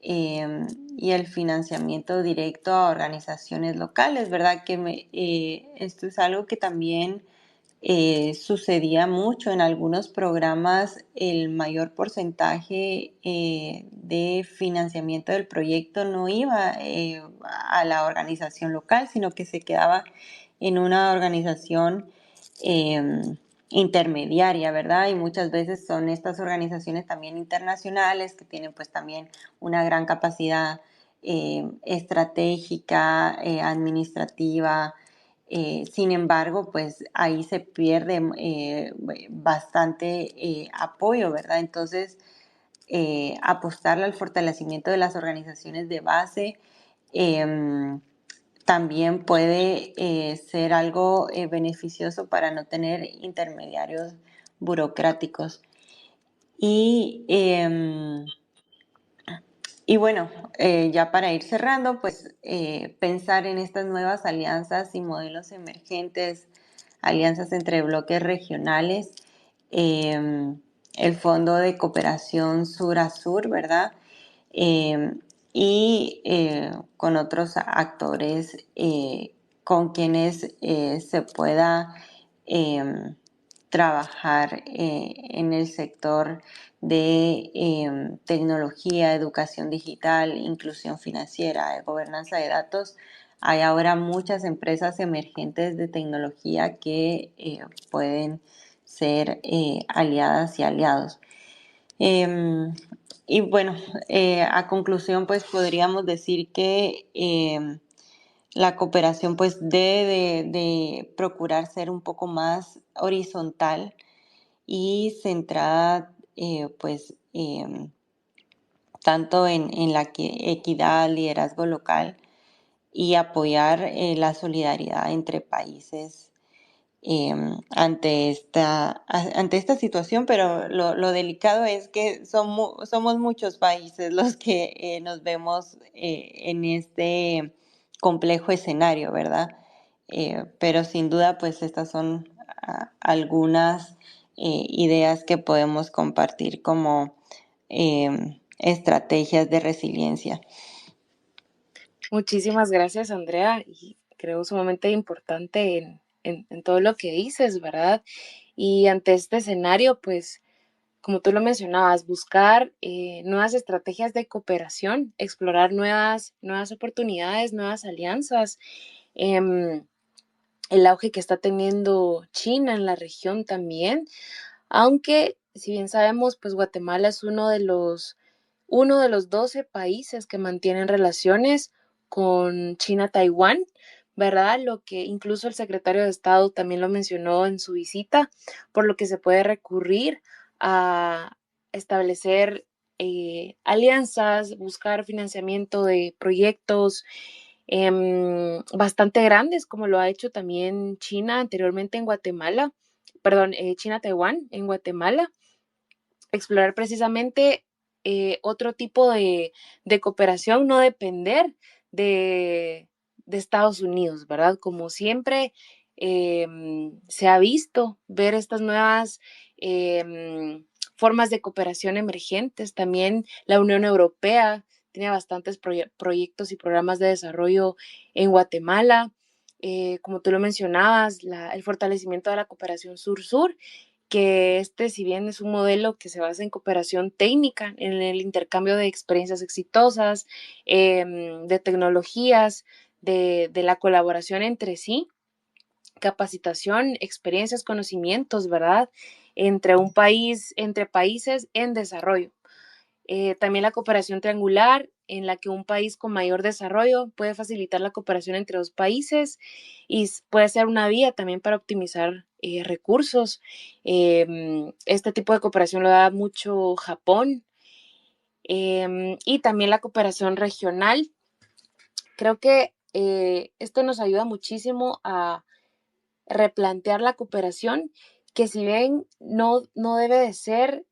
y el financiamiento directo a organizaciones locales, ¿verdad? Esto es algo que también sucedía mucho en algunos programas. El mayor porcentaje de financiamiento del proyecto no iba a la organización local, sino que se quedaba en una organización intermediaria, ¿verdad? Y muchas veces son estas organizaciones también internacionales que tienen pues también una gran capacidad estratégica, administrativa. Sin embargo, pues ahí se pierde bastante apoyo, ¿verdad? Entonces, apostarle al fortalecimiento de las organizaciones de base también puede ser algo beneficioso para no tener intermediarios burocráticos. Y, y bueno, ya para ir cerrando, pues pensar en estas nuevas alianzas y modelos emergentes, alianzas entre bloques regionales, el Fondo de Cooperación Sur a Sur, ¿verdad? Eh, y con otros actores con quienes se pueda trabajar en el sector de tecnología, educación digital, inclusión financiera, gobernanza de datos. Hay ahora muchas empresas emergentes de tecnología que pueden ser aliadas y aliados. Y bueno, a conclusión, pues podríamos decir que la cooperación pues debe de procurar ser un poco más horizontal y centrada pues tanto en la equidad, liderazgo local y apoyar la solidaridad entre países ante esta situación, pero lo delicado es que somos muchos países los que nos vemos en este complejo escenario, ¿verdad? Pero sin duda, pues estas son algunas ideas que podemos compartir como estrategias de resiliencia. Muchísimas gracias, Andrea, y creo sumamente importante en todo lo que dices, ¿verdad? Y ante este escenario, pues, como tú lo mencionabas, buscar nuevas estrategias de cooperación, explorar nuevas oportunidades, nuevas alianzas. El auge que está teniendo China en la región también, aunque si bien sabemos, pues Guatemala es uno de los 12 países que mantienen relaciones con China-Taiwán, ¿verdad? Lo que incluso el secretario de Estado también lo mencionó en su visita, por lo que se puede recurrir a establecer alianzas, buscar financiamiento de proyectos bastante grandes, como lo ha hecho también China anteriormente en Guatemala, perdón, China-Taiwán en Guatemala, explorar precisamente otro tipo de cooperación, no depender de Estados Unidos, ¿verdad? Como siempre se ha visto ver estas nuevas formas de cooperación emergentes. También la Unión Europea tiene bastantes proyectos y programas de desarrollo en Guatemala. Como tú lo mencionabas, el fortalecimiento de la cooperación sur-sur, que si bien es un modelo que se basa en cooperación técnica, en el intercambio de experiencias exitosas, de tecnologías, de la colaboración entre sí, capacitación, experiencias, conocimientos, ¿verdad? Entre países en desarrollo. También la cooperación triangular, en la que un país con mayor desarrollo puede facilitar la cooperación entre dos países y puede ser una vía también para optimizar recursos. Este tipo de cooperación lo da mucho Japón, y también la cooperación regional. Creo que esto nos ayuda muchísimo a replantear la cooperación, que si bien no debe de ser,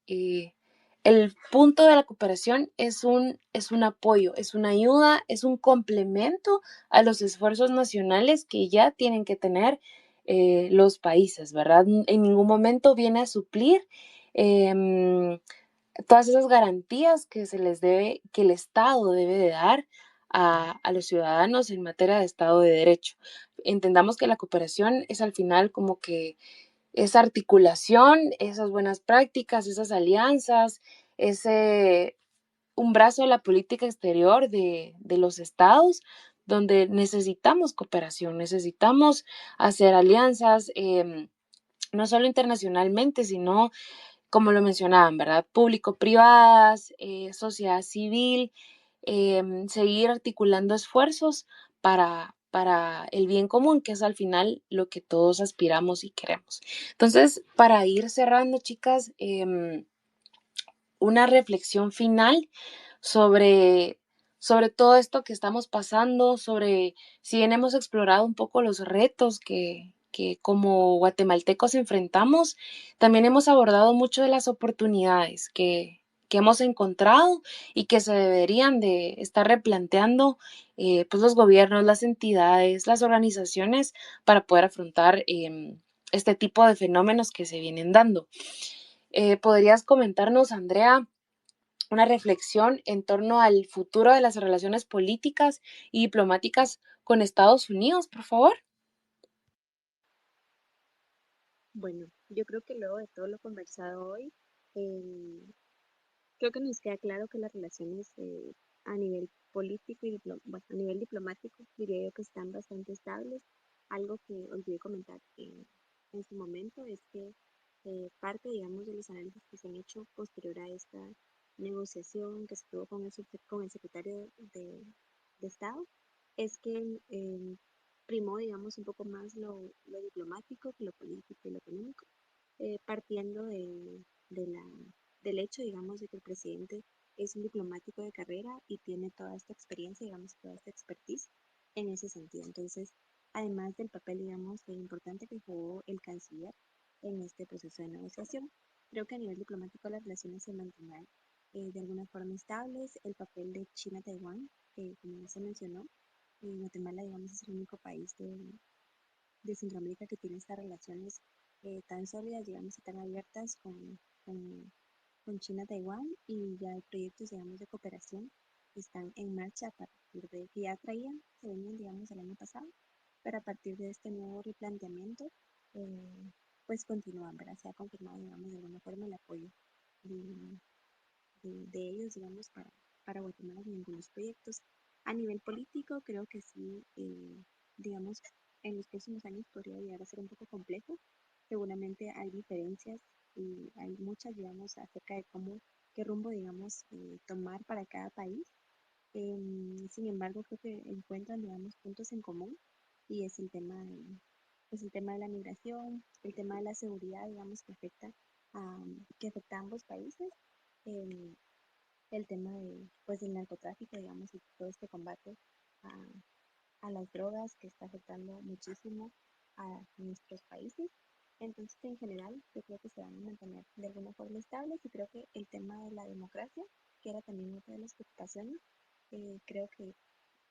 el punto de la cooperación es un apoyo, es una ayuda, es un complemento a los esfuerzos nacionales que ya tienen que tener los países, ¿verdad? En ningún momento viene a suplir todas esas garantías que se les debe, que el Estado debe de dar a los ciudadanos en materia de Estado de Derecho. Entendamos que la cooperación es al final como que esa articulación, esas buenas prácticas, esas alianzas, ese un brazo de la política exterior de los estados, donde necesitamos cooperación, necesitamos hacer alianzas, no solo internacionalmente, sino como lo mencionaban, ¿verdad? Público-privadas, sociedad civil, seguir articulando esfuerzos para el bien común, que es al final lo que todos aspiramos y queremos. Entonces, para ir cerrando, chicas, una reflexión final sobre, sobre todo esto que estamos pasando, sobre si bien hemos explorado un poco los retos que como guatemaltecos enfrentamos, también hemos abordado mucho de las oportunidades que hemos encontrado y que se deberían de estar replanteando pues los gobiernos, las entidades, las organizaciones para poder afrontar este tipo de fenómenos que se vienen dando. ¿Podrías comentarnos, Andrea, una reflexión en torno al futuro de las relaciones políticas y diplomáticas con Estados Unidos, por favor? Bueno, yo creo que luego de todo lo conversado hoy, creo que nos queda claro que las relaciones a nivel político y bueno, a nivel diplomático, diría yo que están bastante estables. Algo que olvidé comentar en su momento es que parte, digamos, de los análisis que se han hecho posterior a esta negociación que se tuvo con el secretario de Estado es que primó, digamos, un poco más lo diplomático que lo político y lo económico, partiendo de la, del hecho, digamos, de que el presidente es un diplomático de carrera y tiene toda esta experiencia, digamos, toda esta expertise en ese sentido. Entonces, además del papel, digamos, de importante que jugó el canciller en este proceso de negociación, creo que a nivel diplomático las relaciones se mantendrán de alguna forma estables. El papel de China-Taiwán, como ya se mencionó, Guatemala, digamos, es el único país de Centroamérica que tiene estas relaciones tan sólidas, digamos, y tan abiertas con, con China, Taiwán, y ya hay proyectos, digamos, de cooperación que están en marcha a partir de que ya traían, se venían, digamos, el año pasado, pero a partir de este nuevo replanteamiento, pues continúan, ¿verdad? Se ha confirmado, digamos, de alguna forma el apoyo de, de ellos, digamos, para Guatemala en algunos proyectos. A nivel político, creo que sí, digamos, en los próximos años podría llegar a ser un poco complejo. Seguramente hay diferencias y hay muchas, digamos, acerca de cómo, qué rumbo, digamos, tomar para cada país. Sin embargo, creo que encuentran, digamos, puntos en común y es el tema pues el tema de la migración, el tema de la seguridad, digamos, que afecta a ambos países. em, el tema de, pues, del narcotráfico, digamos, y todo este combate a, a las drogas que está afectando muchísimo a nuestros países. Entonces, en general, yo creo que se van a mantener de alguna forma estables y creo que el tema de la democracia, que era también otra de las preocupaciones, creo que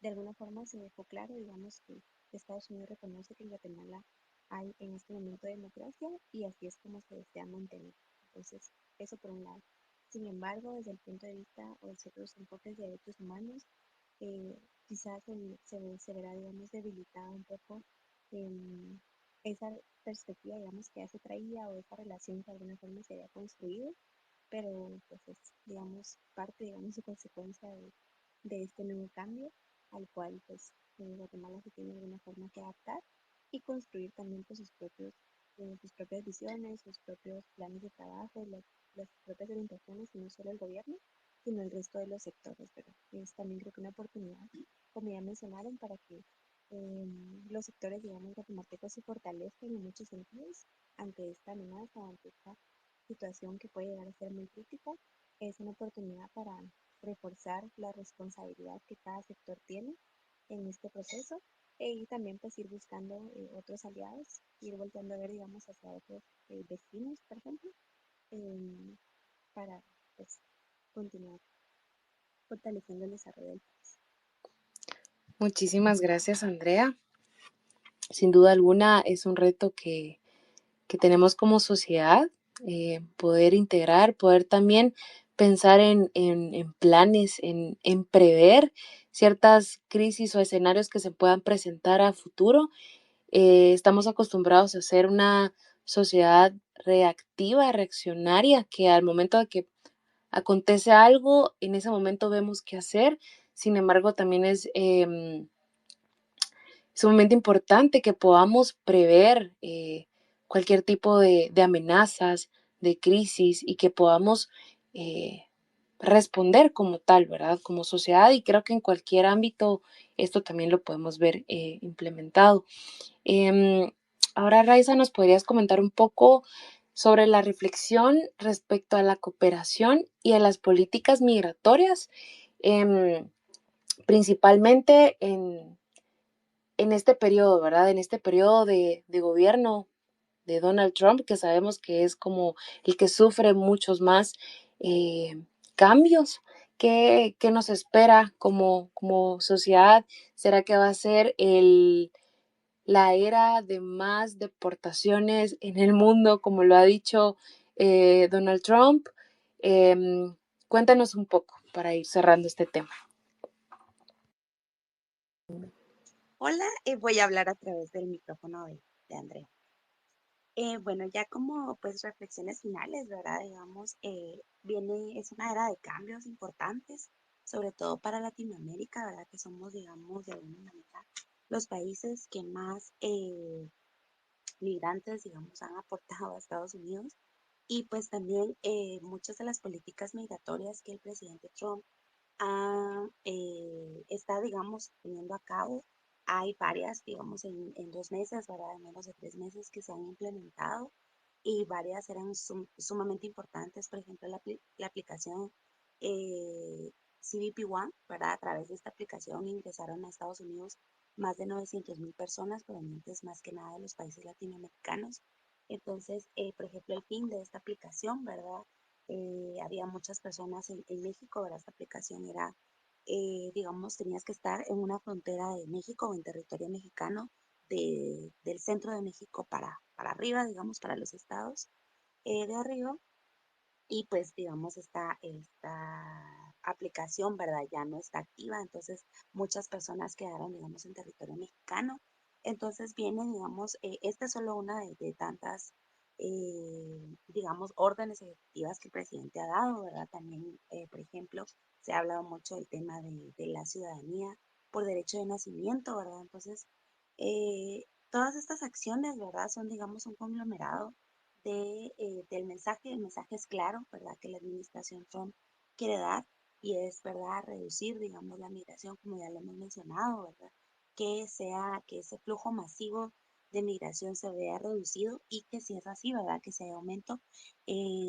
de alguna forma se dejó claro, digamos, que Estados Unidos reconoce que en Guatemala hay en este momento democracia y así es como se desea mantener. Entonces, eso por un lado. Sin embargo, desde el punto de vista o de ciertos enfoques de derechos humanos, eh, quizás se verá, digamos, debilitada un poco em, esa perspectiva, digamos, que ya se traía o esa relación que de alguna forma se había construido, pero pues es, digamos, parte, digamos, y consecuencia de este nuevo cambio al cual pues Guatemala se tiene de alguna forma que adaptar y construir también pues sus propias visiones, sus propios planes de trabajo, las propias orientaciones, y no solo el gobierno, sino el resto de los sectores, pero es también creo que una oportunidad, como ya mencionaron, para que los sectores, digamos, guatemaltecos se fortalezcan en muchos sentidos, ante esta amenaza, ante esta situación que puede llegar a ser muy crítica, es una oportunidad para reforzar la responsabilidad que cada sector tiene en este proceso y también pues ir buscando otros aliados, ir volteando a ver, digamos, hacia otros vecinos, por ejemplo, em, para pues continuar fortaleciendo el desarrollo del país. Muchísimas gracias, Andrea. Sin duda alguna es un reto que tenemos como sociedad, poder integrar, poder también pensar en planes, en prever ciertas crisis o escenarios que se puedan presentar a futuro. Estamos acostumbrados a ser una sociedad reactiva, reaccionaria, que al momento de que acontece algo, en ese momento vemos qué hacer. Sin embargo, también es sumamente importante que podamos prever cualquier tipo de amenazas, de crisis y que podamos eh, responder como tal, ¿verdad? Como sociedad, y creo que en cualquier ámbito esto también lo podemos ver implementado. Ahora, Raiza, ¿nos podrías comentar un poco sobre la reflexión respecto a la cooperación y a las políticas migratorias, em, principalmente en este periodo, ¿verdad? En este periodo de gobierno de Donald Trump, que sabemos que es como el que sufre muchos más cambios. ¿Qué nos espera como sociedad? ¿Será que va a ser la era de más deportaciones en el mundo, como lo ha dicho Donald Trump? Cuéntanos un poco para ir cerrando este tema. Hola, voy a hablar a través del micrófono de Andrea. Bueno, ya como pues reflexiones finales, ¿verdad? Digamos, es una era de cambios importantes, sobre todo para Latinoamérica, ¿verdad? Que somos, digamos, de alguna manera los países que más migrantes, digamos, han aportado a Estados Unidos. Y pues también muchas de las políticas migratorias que el presidente Trump está, digamos, teniendo a cabo. Hay varias, digamos, en 2 meses, ¿verdad? En menos de 3 meses que se han implementado y varias eran sumamente importantes. Por ejemplo, la aplicación CBP One, ¿verdad? A través de esta aplicación ingresaron a Estados Unidos más de 900,000 personas provenientes más que nada de los países latinoamericanos. Entonces, por ejemplo, el fin de esta aplicación, ¿verdad? Había muchas personas en México, ¿verdad? Esta aplicación era, digamos, tenías que estar en una frontera de México o en territorio mexicano, del centro de México para arriba, digamos, para los estados de arriba. Y pues, digamos, esta aplicación, ¿verdad? Ya no está activa, entonces muchas personas quedaron, digamos, en territorio mexicano. Entonces viene, digamos, esta es solo una de tantas, digamos, órdenes ejecutivas que el presidente ha dado, ¿verdad? También, por ejemplo, se ha hablado mucho del tema de la ciudadanía por derecho de nacimiento, ¿verdad? Entonces, todas estas acciones, ¿verdad? Son, digamos, un conglomerado del mensaje. El mensaje es claro, ¿verdad? Que la administración Trump quiere dar y es, ¿verdad? Reducir, digamos, la migración, como ya lo hemos mencionado, ¿verdad? Que ese flujo masivo de migración se vea reducido y que si es así, ¿verdad? Que si hay aumento,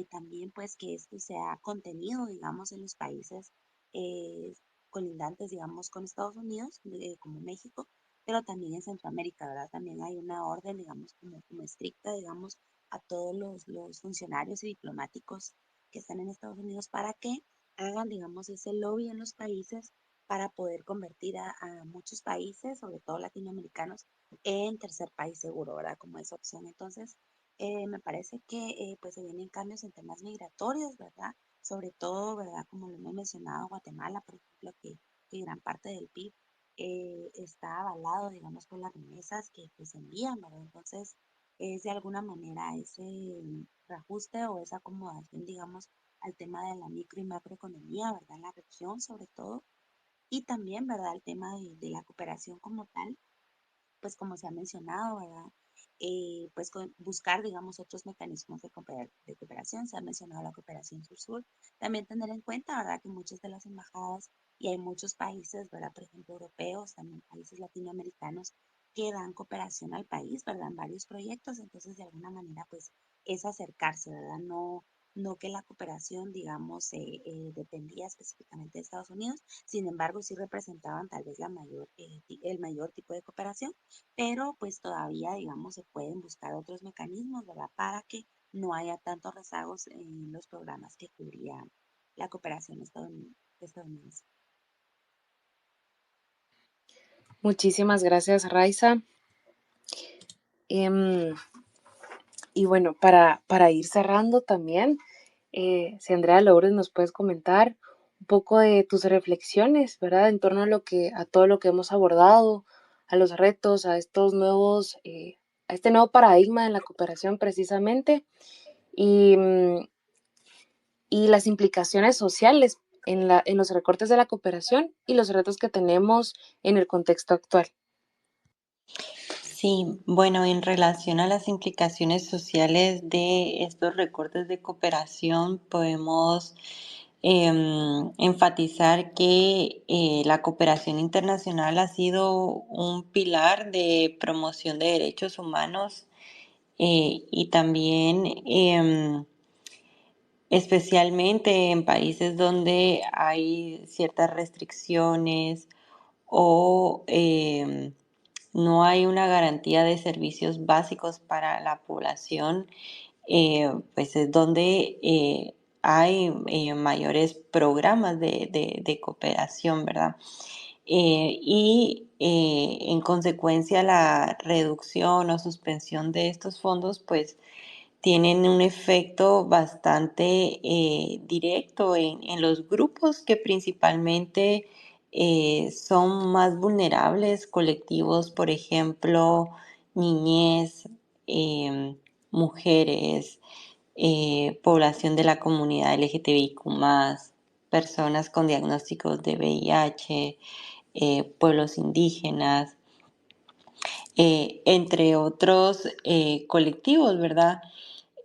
también pues que esto sea contenido, digamos, en los países eh, colindantes, digamos, con Estados Unidos, como México, pero también en Centroamérica, ¿verdad? También hay una orden, digamos, como estricta, digamos, a todos los funcionarios y diplomáticos que están en Estados Unidos para que hagan, digamos, ese lobby en los países para poder convertir a muchos países, sobre todo latinoamericanos, en tercer país seguro, ¿verdad? Como esa opción. Entonces, me parece que pues se vienen cambios en temas migratorios, ¿verdad? Sobre todo, ¿verdad? Como lo hemos mencionado, Guatemala, por ejemplo, que gran parte del PIB está avalado, digamos, por las remesas que se envían, ¿verdad? Entonces, es de alguna manera ese reajuste o esa acomodación, digamos, al tema de la micro y macroeconomía, ¿verdad? En la región, sobre todo, y también, ¿verdad? El tema de la cooperación como tal, pues como se ha mencionado, ¿verdad? Pues buscar, digamos, otros mecanismos de cooperación. Se ha mencionado la cooperación sur-sur. También tener en cuenta, ¿verdad? Que muchas de las embajadas y hay muchos países, ¿verdad? Por ejemplo, europeos, también países latinoamericanos que dan cooperación al país, ¿verdad? En varios proyectos, entonces de alguna manera pues es acercarse, ¿verdad? No que la cooperación, digamos, dependía específicamente de Estados Unidos, sin embargo sí representaban tal vez el mayor tipo de cooperación, pero pues todavía, digamos, se pueden buscar otros mecanismos, ¿verdad? Para que no haya tantos rezagos en los programas que cubría la cooperación estadounidense. Muchísimas gracias, Raiza. Y bueno, para ir cerrando también, si Andrea Lourdes nos puedes comentar un poco de tus reflexiones, ¿verdad? En torno a todo lo que hemos abordado, a los retos, a estos nuevos, a este nuevo paradigma en la cooperación precisamente y, y las implicaciones sociales en los recortes de la cooperación y los retos que tenemos en el contexto actual. Sí, bueno, en relación a las implicaciones sociales de estos recortes de cooperación, podemos enfatizar que la cooperación internacional ha sido un pilar de promoción de derechos humanos y también especialmente en países donde hay ciertas restricciones o no hay una garantía de servicios básicos para la población, pues es donde hay mayores programas de cooperación, ¿verdad? Y en consecuencia la reducción o suspensión de estos fondos, pues tienen un efecto bastante directo en los grupos que principalmente son más vulnerables, colectivos, por ejemplo, niñez, eh, mujeres, población de la comunidad LGTBIQ+, personas con diagnósticos de VIH, pueblos indígenas, entre otros colectivos, ¿verdad?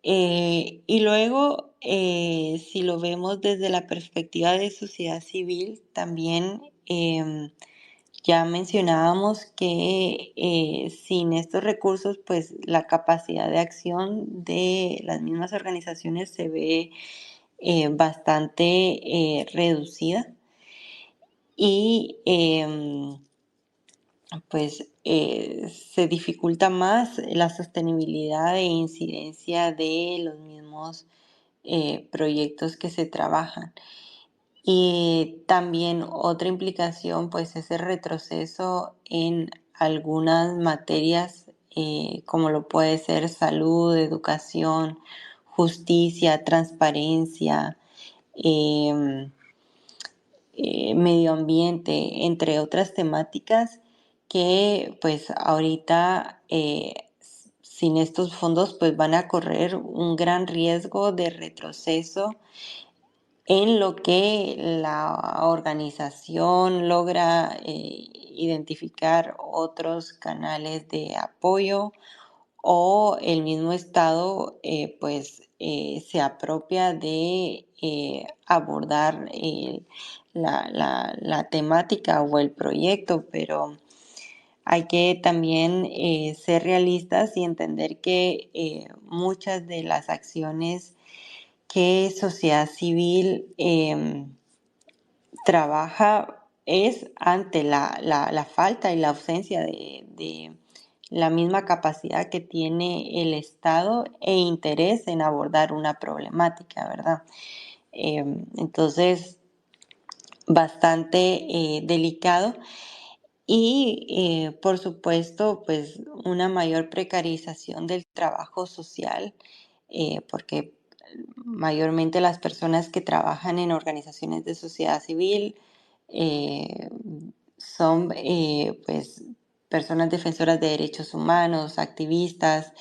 Y luego, si lo vemos desde la perspectiva de sociedad civil, también ya mencionábamos que sin estos recursos, pues la capacidad de acción de las mismas organizaciones se ve bastante reducida y pues se dificulta más la sostenibilidad e incidencia de los mismos proyectos que se trabajan. Y también otra implicación pues es el retroceso en algunas materias como lo puede ser salud, educación, justicia, transparencia, em, medio ambiente, entre otras temáticas que pues ahorita sin estos fondos pues van a correr un gran riesgo de retroceso en lo que la organización logra identificar otros canales de apoyo o el mismo Estado se apropia de abordar la temática o el proyecto, pero hay que también ser realistas y entender que muchas de las acciones que sociedad civil trabaja es ante la falta y la ausencia de la misma capacidad que tiene el Estado e interés en abordar una problemática, ¿verdad? Entonces, bastante delicado y, por supuesto, pues una mayor precarización del trabajo social, porque mayormente las personas que trabajan en organizaciones de sociedad civil eh, son pues personas defensoras de derechos humanos, activistas,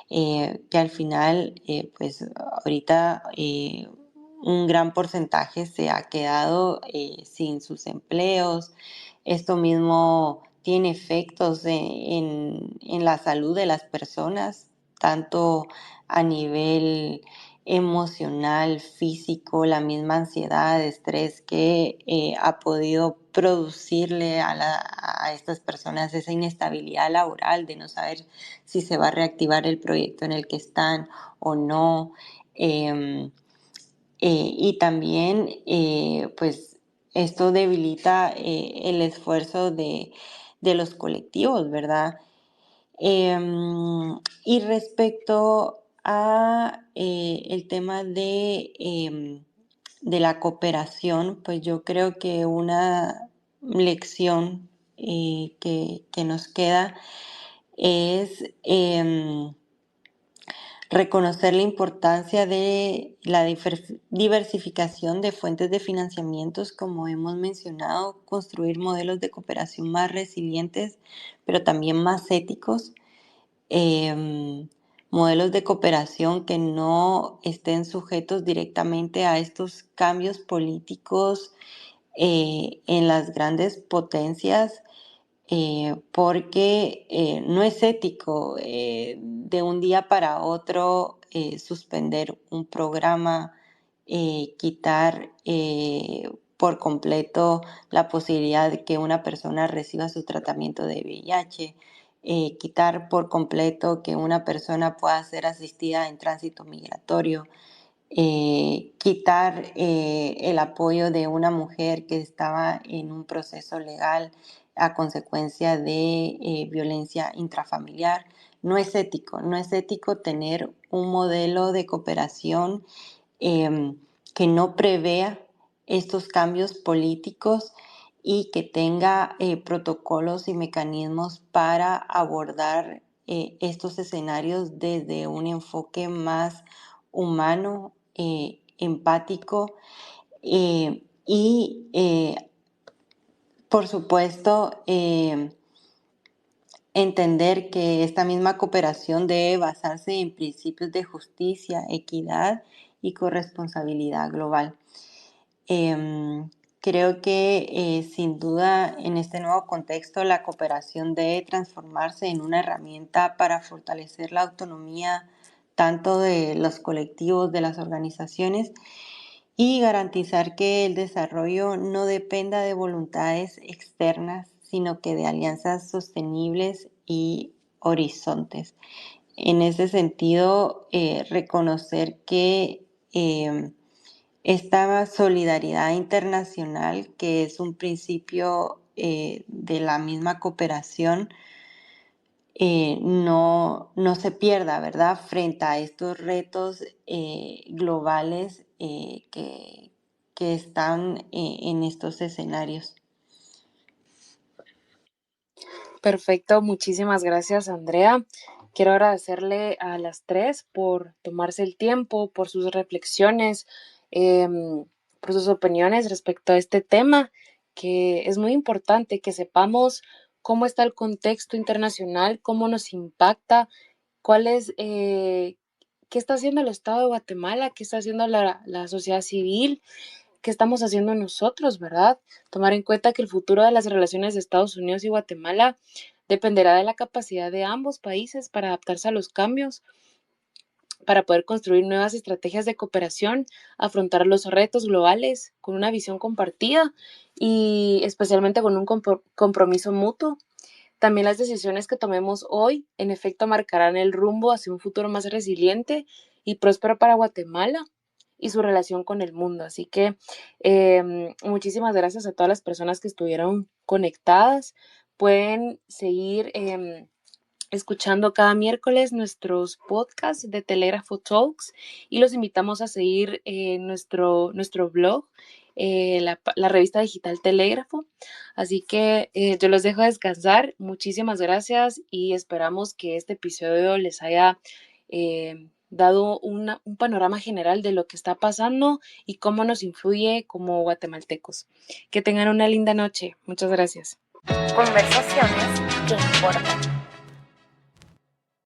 que al final pues ahorita un gran porcentaje se ha quedado sin sus empleos. Esto mismo tiene efectos en la salud de las personas, tanto a nivel emocional, físico, la misma ansiedad, estrés que ha podido producirle a estas personas esa inestabilidad laboral de no saber si se va a reactivar el proyecto en el que están o no. Y también, pues, esto debilita el esfuerzo de los colectivos, ¿verdad? Y respecto a el tema de la cooperación, pues yo creo que una lección que nos queda es reconocer la importancia de la diversificación de fuentes de financiamientos, como hemos mencionado, construir modelos de cooperación más resilientes, pero también más éticos, modelos de cooperación que no estén sujetos directamente a estos cambios políticos en las grandes potencias, porque no es ético de un día para otro suspender un programa, quitar por completo la posibilidad de que una persona reciba su tratamiento de VIH, quitar por completo que una persona pueda ser asistida en tránsito migratorio, quitar el apoyo de una mujer que estaba en un proceso legal a consecuencia de violencia intrafamiliar. No es ético tener un modelo de cooperación que no prevea estos cambios políticos y que tenga protocolos y mecanismos para abordar estos escenarios desde un enfoque más humano, empático y por supuesto entender que esta misma cooperación debe basarse en principios de justicia, equidad y corresponsabilidad global. Creo que sin duda en este nuevo contexto la cooperación debe transformarse en una herramienta para fortalecer la autonomía tanto de los colectivos, de las organizaciones, y garantizar que el desarrollo no dependa de voluntades externas, sino que de alianzas sostenibles y horizontes. En ese sentido, reconocer que esta solidaridad internacional, que es un principio de la misma cooperación, no se pierda, ¿verdad? Frente a estos retos globales que están en estos escenarios. Perfecto, muchísimas gracias, Andrea. Quiero agradecerle a las tres por tomarse el tiempo, por sus reflexiones, por sus opiniones respecto a este tema, que es muy importante que sepamos cómo está el contexto internacional, cómo nos impacta, qué está haciendo el Estado de Guatemala, qué está haciendo la sociedad civil, qué estamos haciendo nosotros, ¿verdad? Tomar en cuenta que el futuro de las relaciones de Estados Unidos y Guatemala dependerá de la capacidad de ambos países para adaptarse a los cambios, para poder construir nuevas estrategias de cooperación, afrontar los retos globales con una visión compartida y especialmente con un compromiso mutuo. También las decisiones que tomemos hoy, en efecto, marcarán el rumbo hacia un futuro más resiliente y próspero para Guatemala y su relación con el mundo. Así que muchísimas gracias a todas las personas que estuvieron conectadas. Pueden seguir escuchando cada miércoles nuestros podcasts de Telégrafo Talks y los invitamos a seguir nuestro blog, la revista digital Telégrafo. Así que yo los dejo descansar. Muchísimas gracias y esperamos que este episodio les haya dado un panorama general de lo que está pasando y cómo nos influye como guatemaltecos. Que tengan una linda noche. Muchas gracias. Conversaciones que importan.